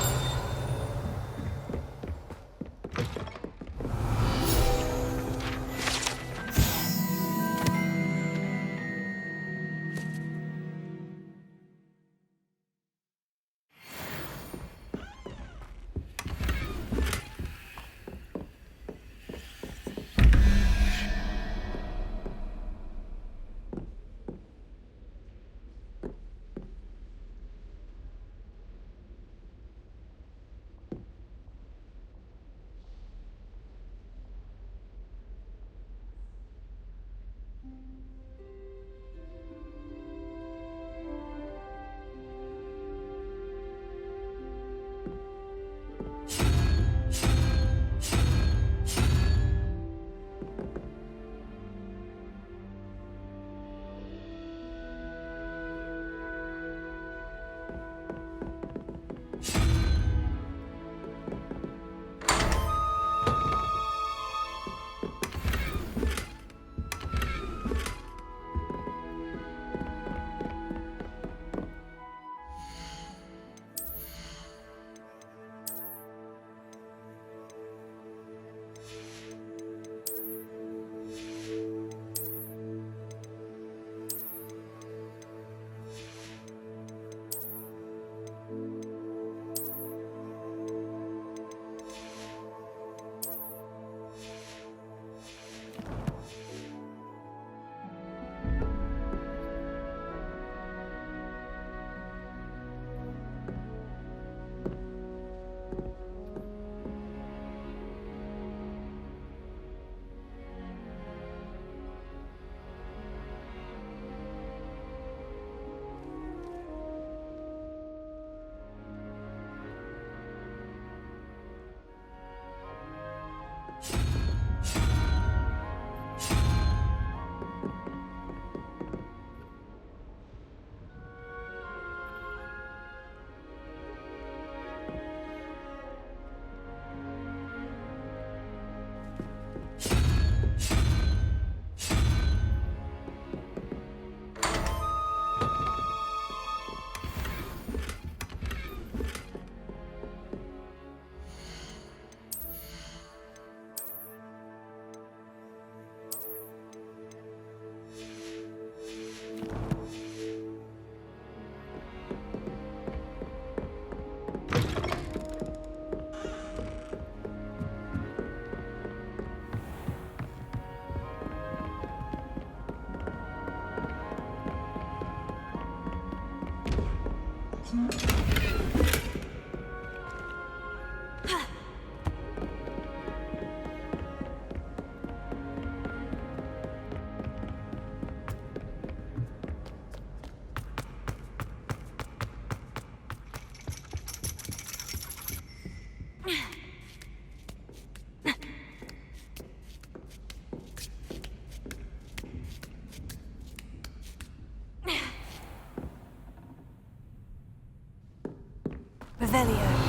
Revelio.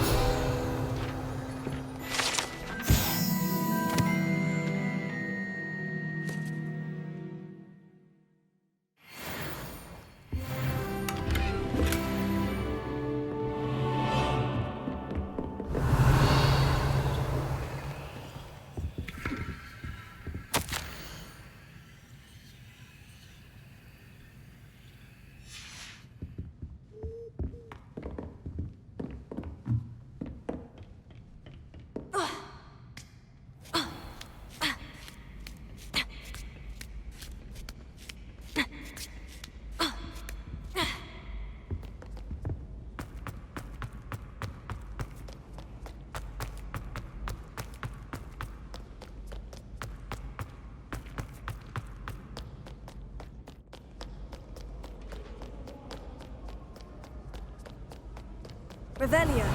Revelio.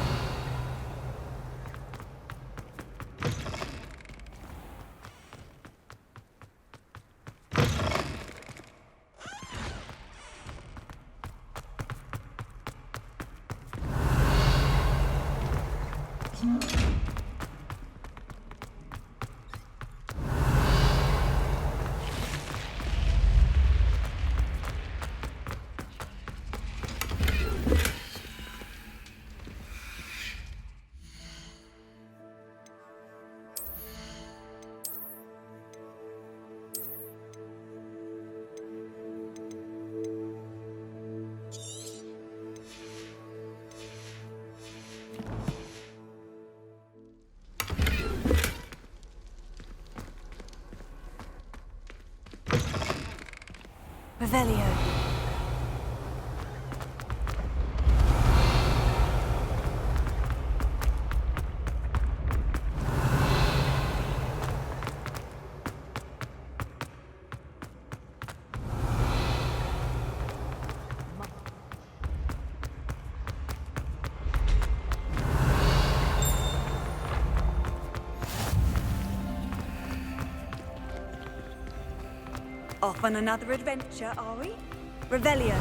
Revelio. Off on another adventure, are we? Revelio.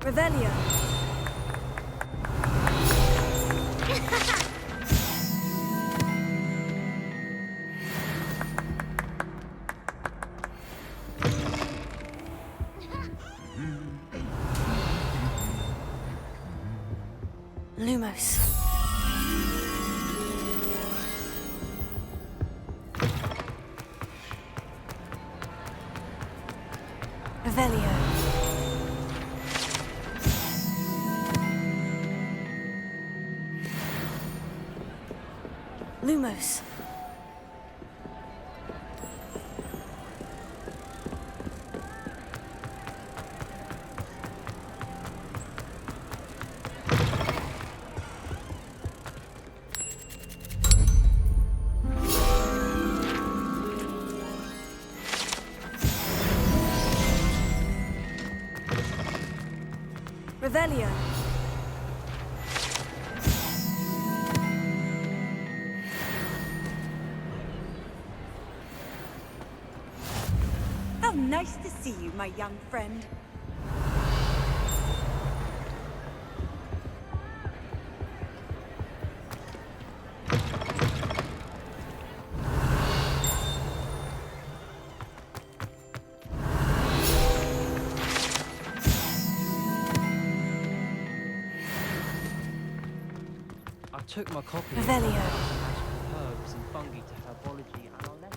Revelio. Lumos. Revelio. Lumos. Revelio. How nice to see you, my young friend. I took my copy Revelio. of magical herbs and fungi to herbology and I'll let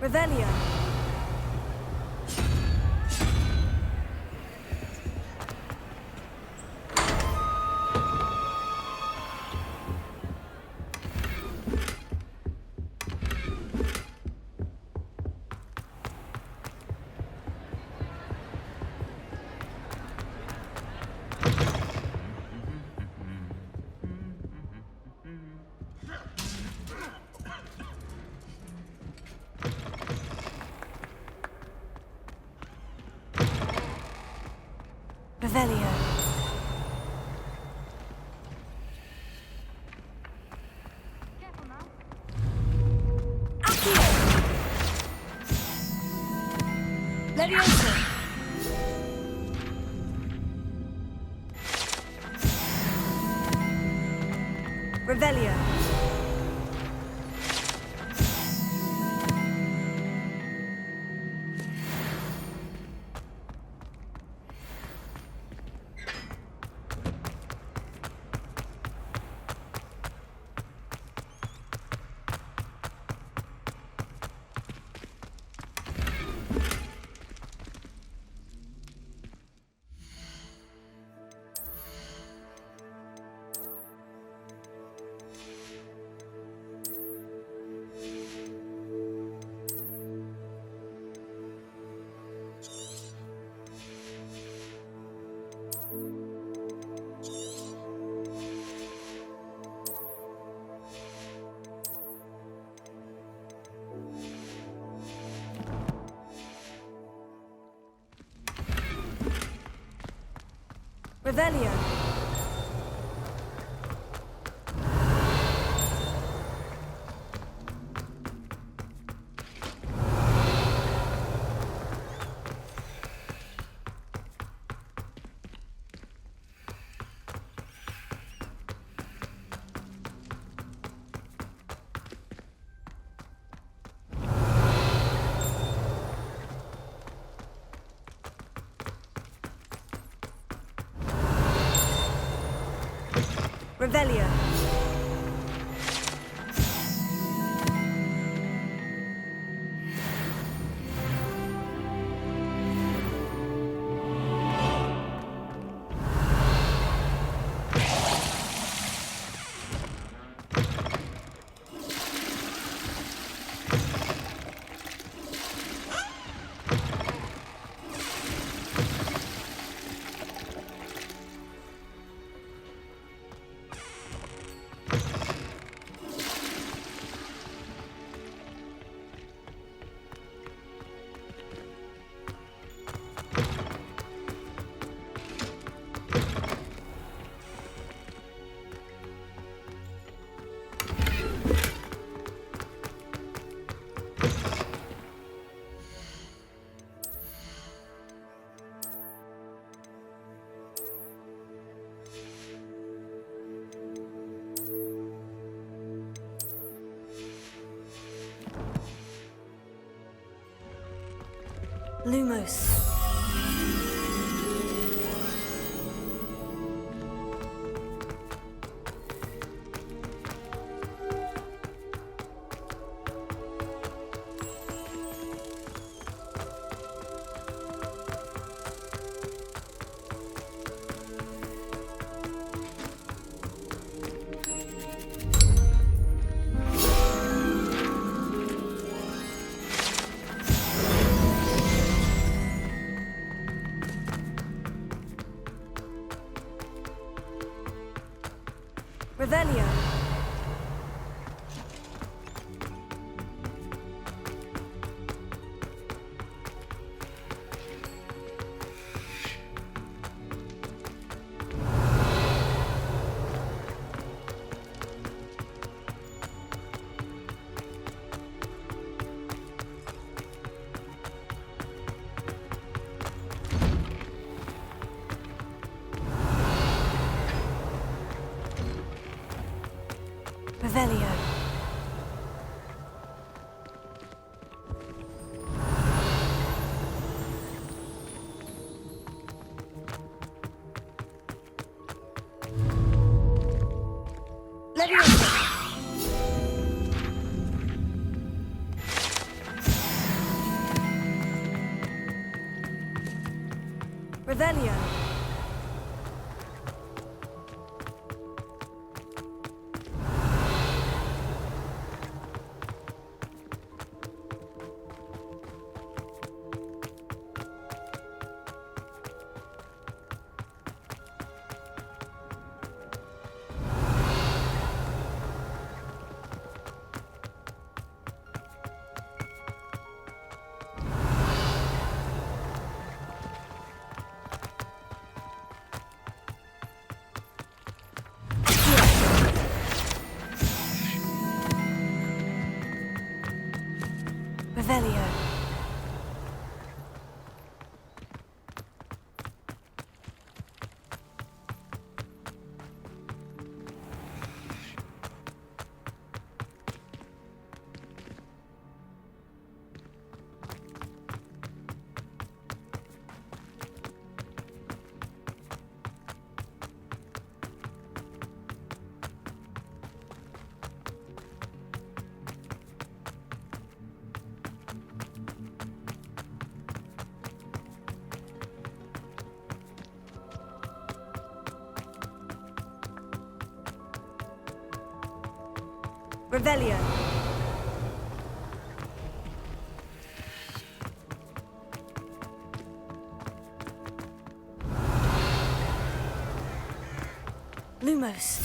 Revelio. Revelio. Accio! Leviosa! Revelio. Revelio. Revelio. Lumos. Revelio. Revelio. Revelio. Revelio. Revelio. Lumos.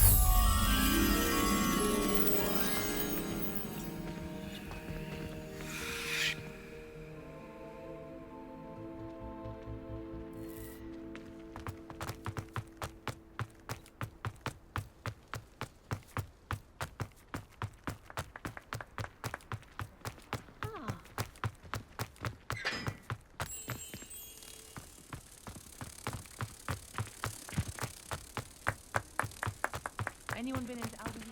Anyone been into Albion?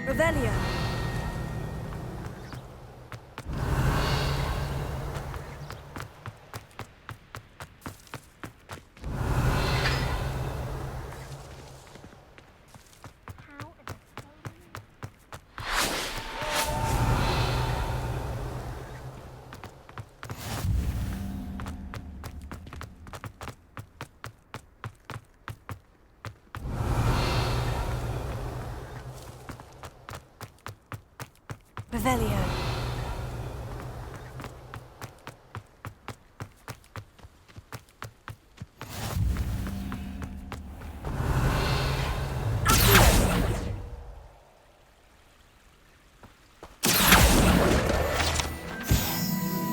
Revelio. Revelio.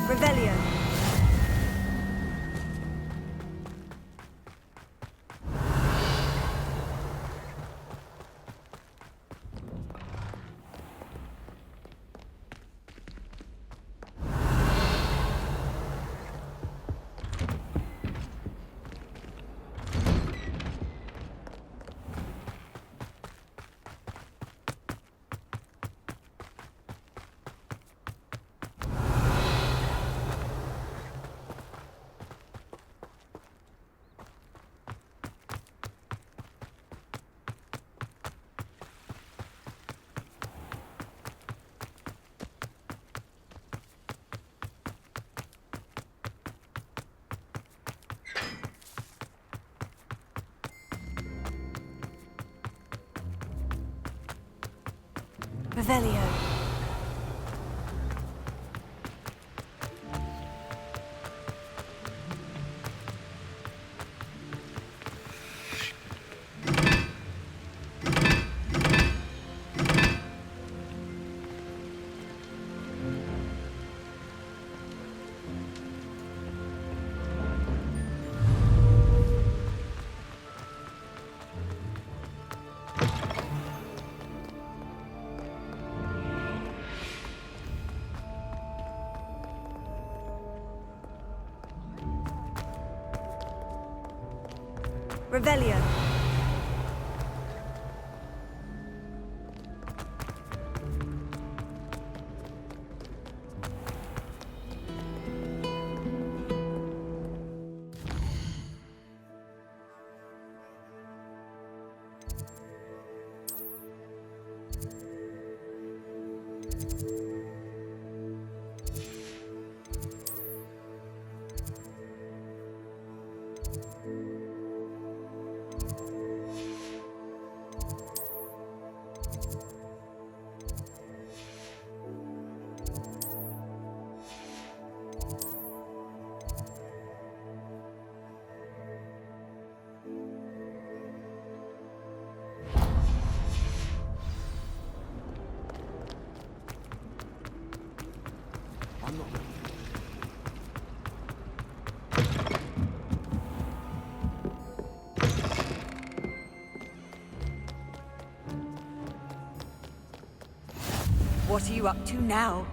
Revelio. Revelio. Revelio. What are you up to now?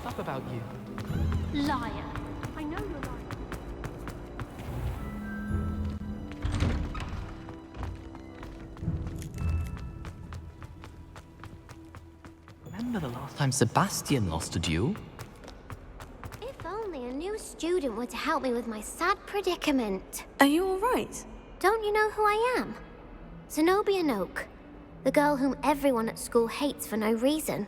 Up about you. Liar. I know you're lying. Remember the last time Sebastian lost a duel? If only a new student were to help me with my sad predicament. Are you all right? Don't you know who I am? Zenobia Noak, the girl whom everyone at school hates for no reason.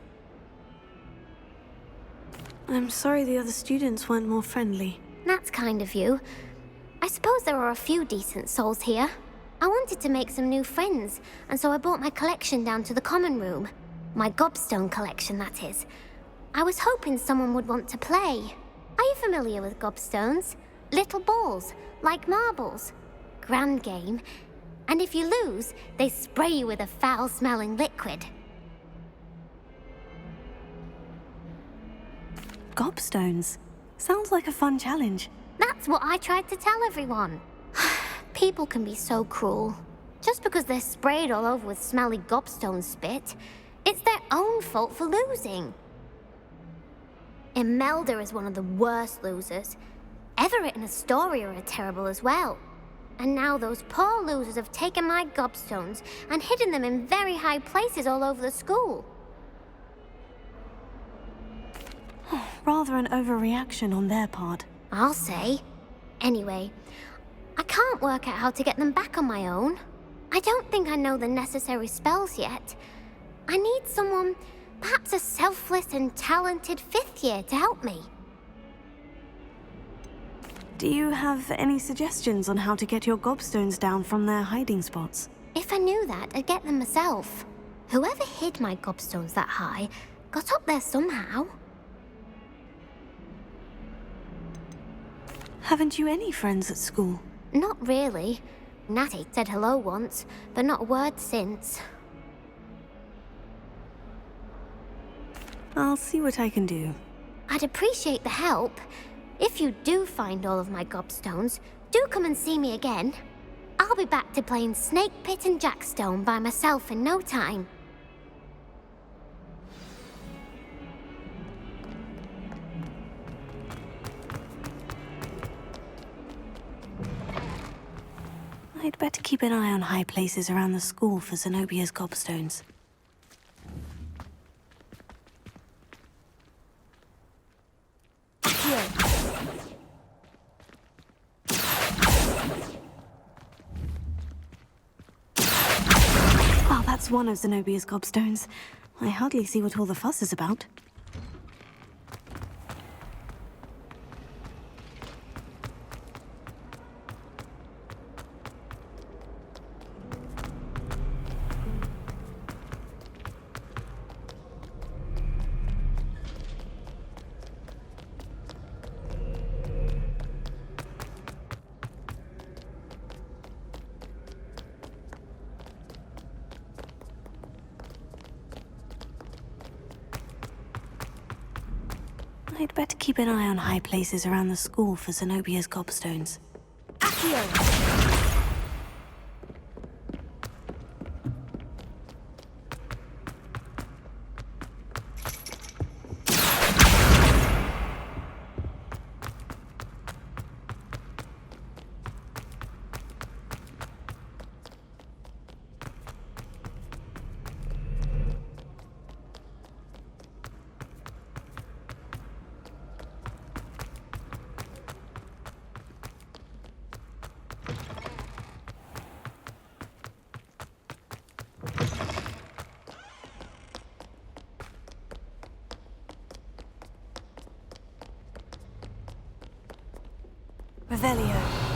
I'm sorry the other students weren't more friendly. That's kind of you. I suppose there are a few decent souls here. I wanted to make some new friends, and so I brought my collection down to the common room. My gobstone collection, that is. I was hoping someone would want to play. Are you familiar with gobstones? Little balls, like marbles. Grand game. And if you lose, they spray you with a foul-smelling liquid. Gobstones. Sounds like a fun challenge. That's what I tried to tell everyone. People can be so cruel. Just because they're sprayed all over with smelly gobstone spit, it's their own fault for losing. Imelda is one of the worst losers. Everett and Astoria are terrible as well. And now those poor losers have taken my gobstones and hidden them in very high places all over the school. Rather an overreaction on their part. I'll say. Anyway, I can't work out how to get them back on my own. I don't think I know the necessary spells yet. I need someone, perhaps a selfless and talented fifth year to help me. Do you have any suggestions on how to get your gobstones down from their hiding spots? If I knew that, I'd get them myself. Whoever hid my gobstones that high got up there somehow. Haven't you any friends at school? Not really. Natty said hello once, but not a word since. I'll see what I can do. I'd appreciate the help. If you do find all of my gobstones, do come and see me again. I'll be back to playing Snake Pit and Jackstone by myself in no time. I'd better keep an eye on high places around the school for Zenobia's gobstones. Accio! Oh, that's one of Zenobia's gobstones. I hardly see what all the fuss is about. I'd better keep an eye on high places around the school for Zenobia's gobstones. Accio! Revelio.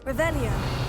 Revelio.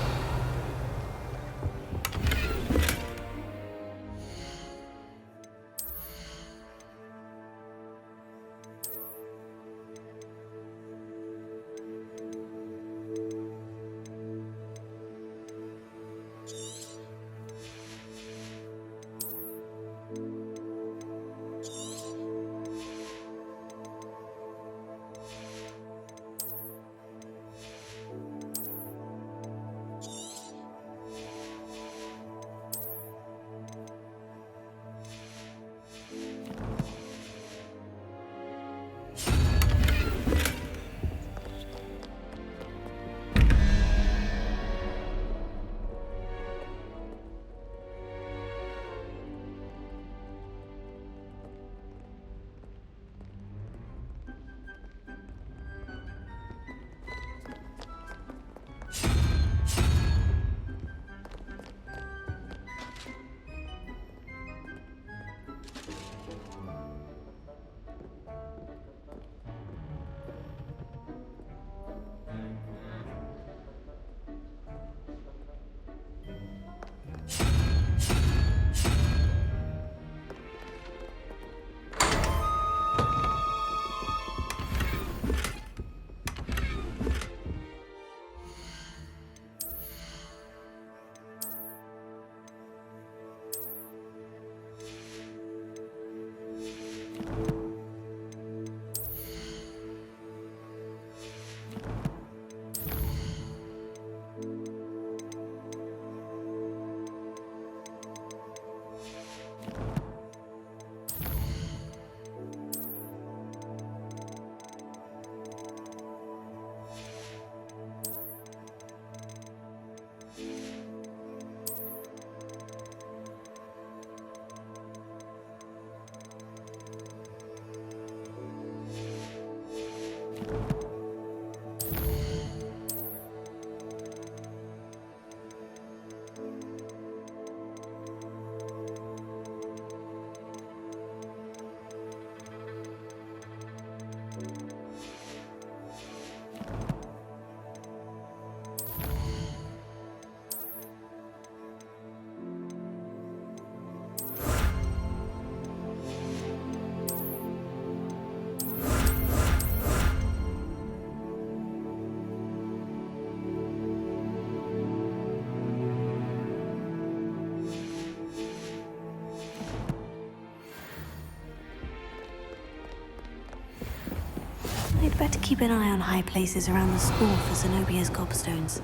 I'd better keep an eye on high places around the school for Zenobia's gobstones.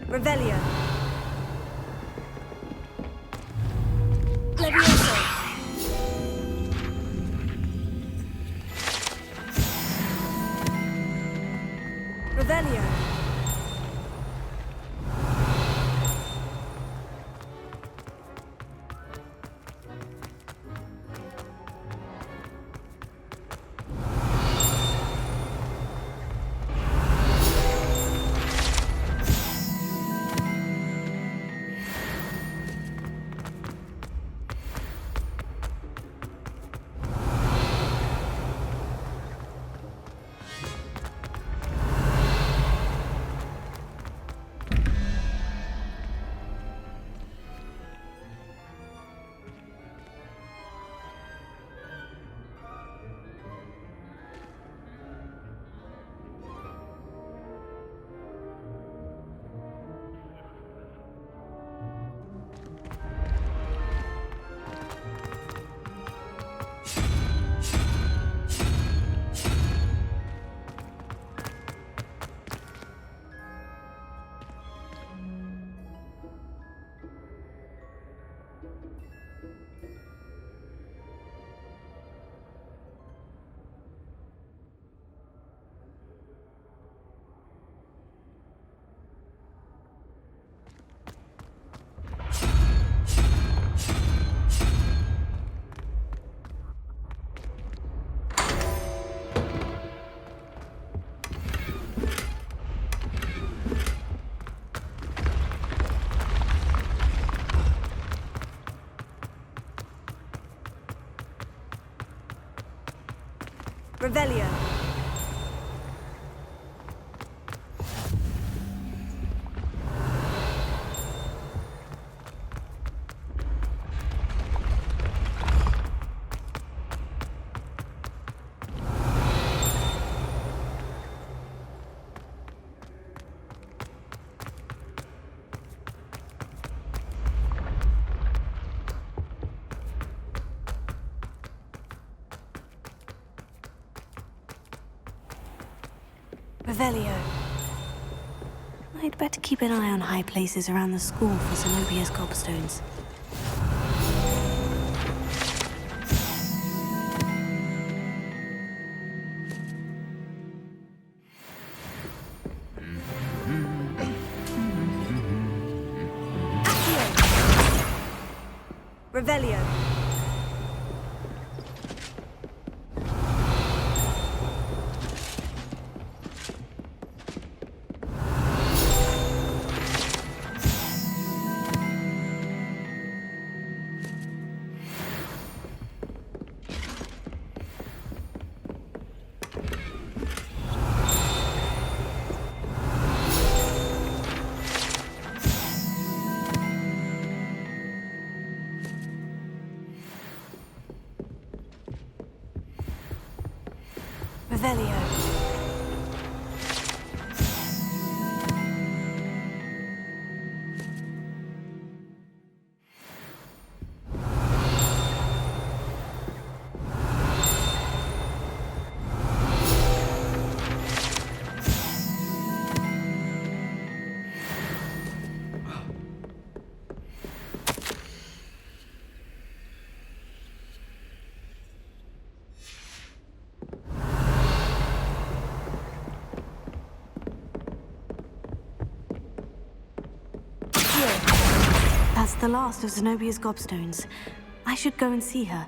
Revelio. Levioso. Revelio. Revelio. Revelio. I'd better keep an eye on high places around the school for Zenobia's gobstones. Revelio. Revelio. That's the last of Zenobia's gobstones. I should go and see her.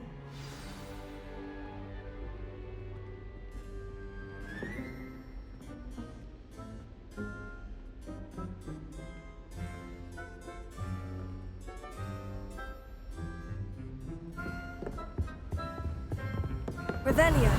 Revelio.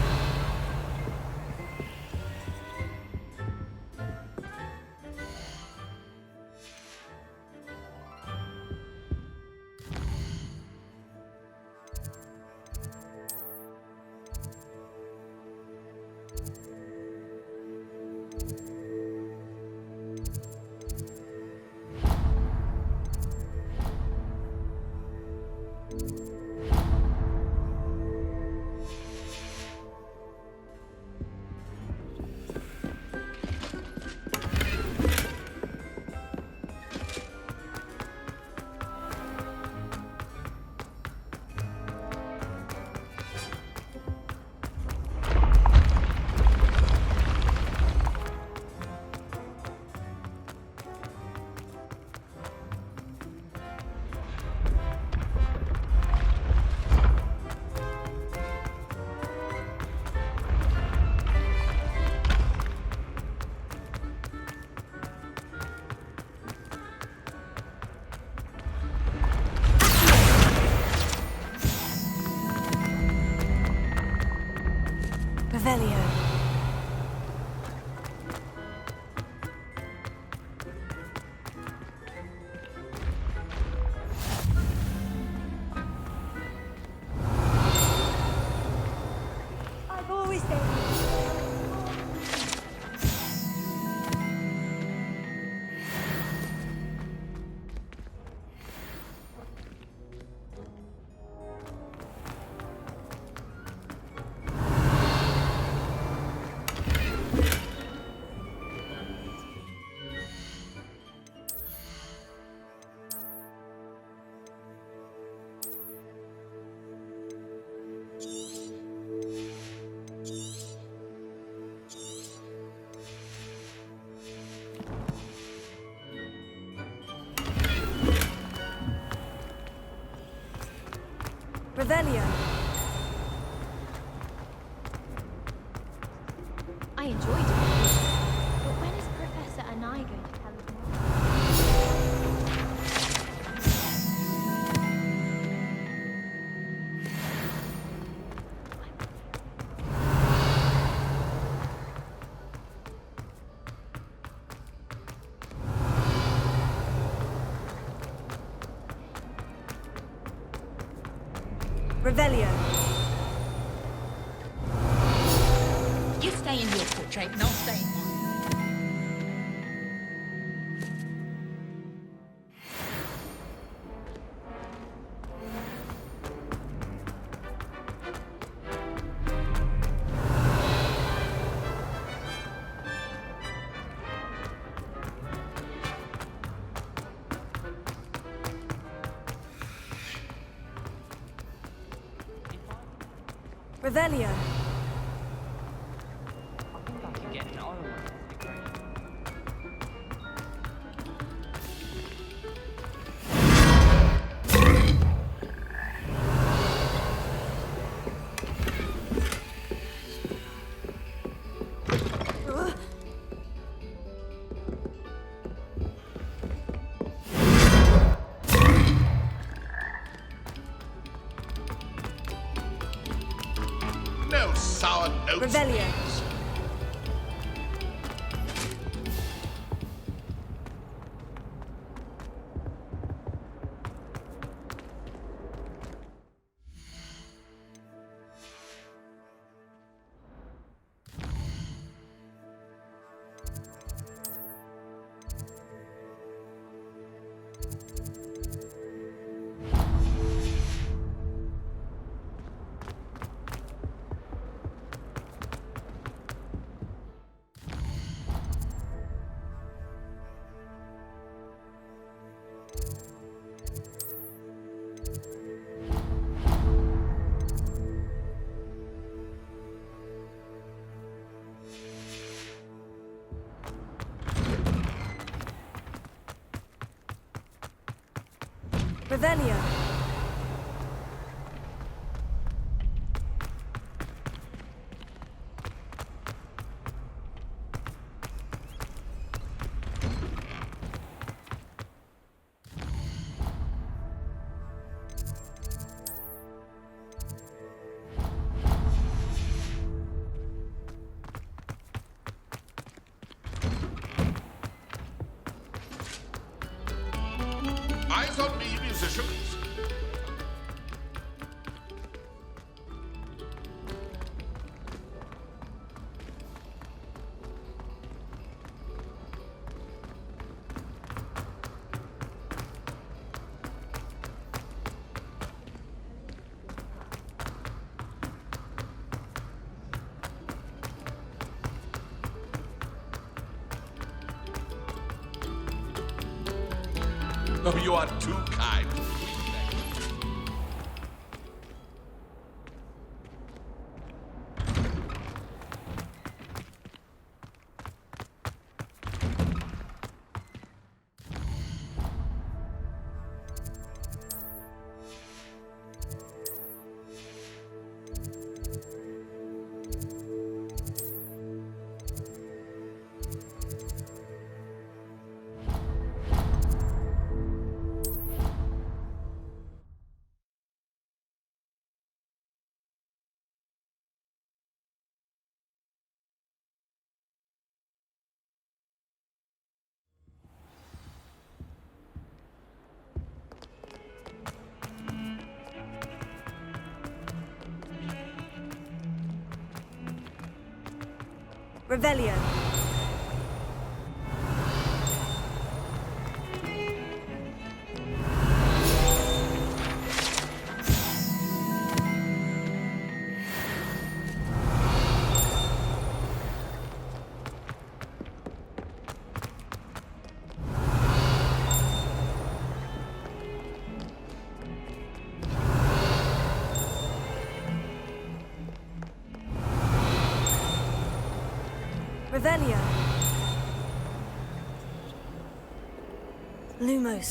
Revelio. I've always said. Revelio. I enjoyed it. But when is Professor and I going to tell us more? Revelio. You stay in your portrait and I'll stay in mine. Revelio. I think I could get an oil on this degree. No sour notes. Revelio. Revelio. Eyes on me, musicians. Oh, you are too kind. Revelio. Revelio. Lumos.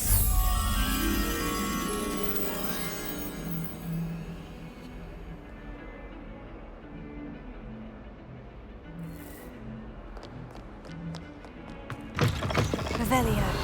Revelio.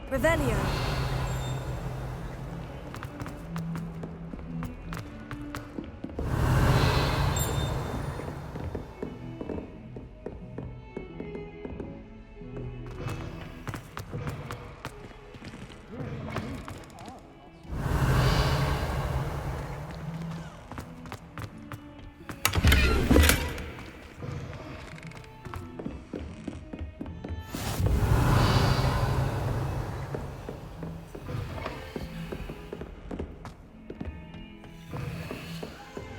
Revelio.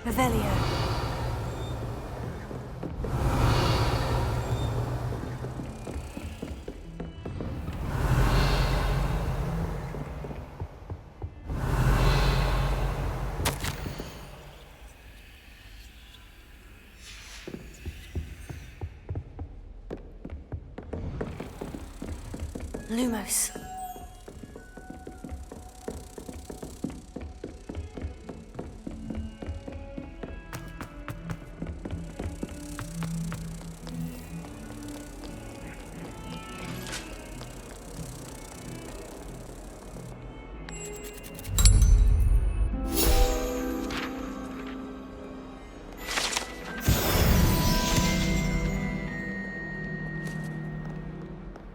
Revelio. Lumos.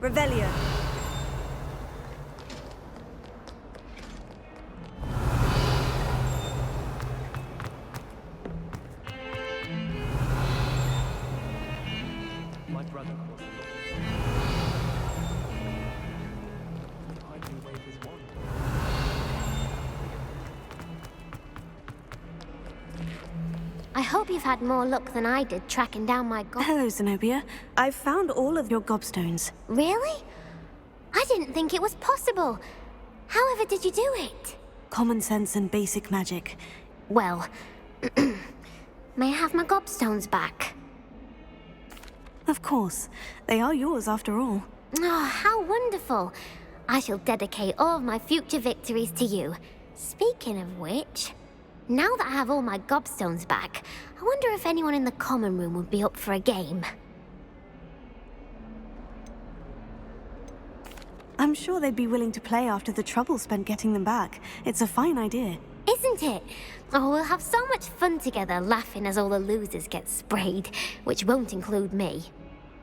Revelio. My brother called it. I can wave his wand. I hope you've had more luck than I did tracking down my Hello, Zenobia. I've found all of your gobstones. Really? I didn't think it was possible. However did you do it? Common sense and basic magic. Well, may I have my gobstones back? Of course. They are yours after all. Oh, how wonderful. I shall dedicate all of my future victories to you. Speaking of which, now that I have all my gobstones back, I wonder if anyone in the common room would be up for a game. I'm sure they'd be willing to play after the trouble spent getting them back. It's a fine idea. Isn't it? Oh, we'll have so much fun together laughing as all the losers get sprayed, which won't include me.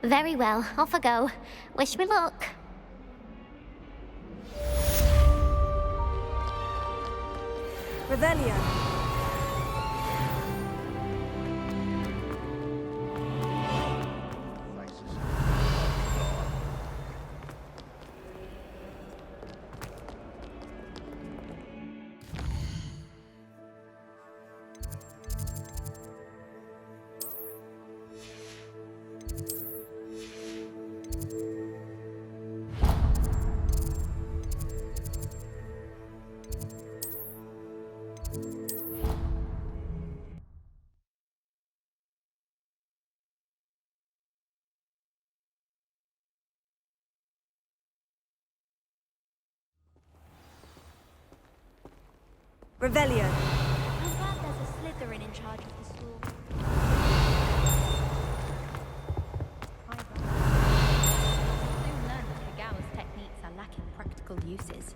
Very well, off I go. Wish me luck. Revelio. Revelio. I'm glad there's a Slytherin in charge of the school. Soon learned that Kagawa's techniques are lacking practical uses.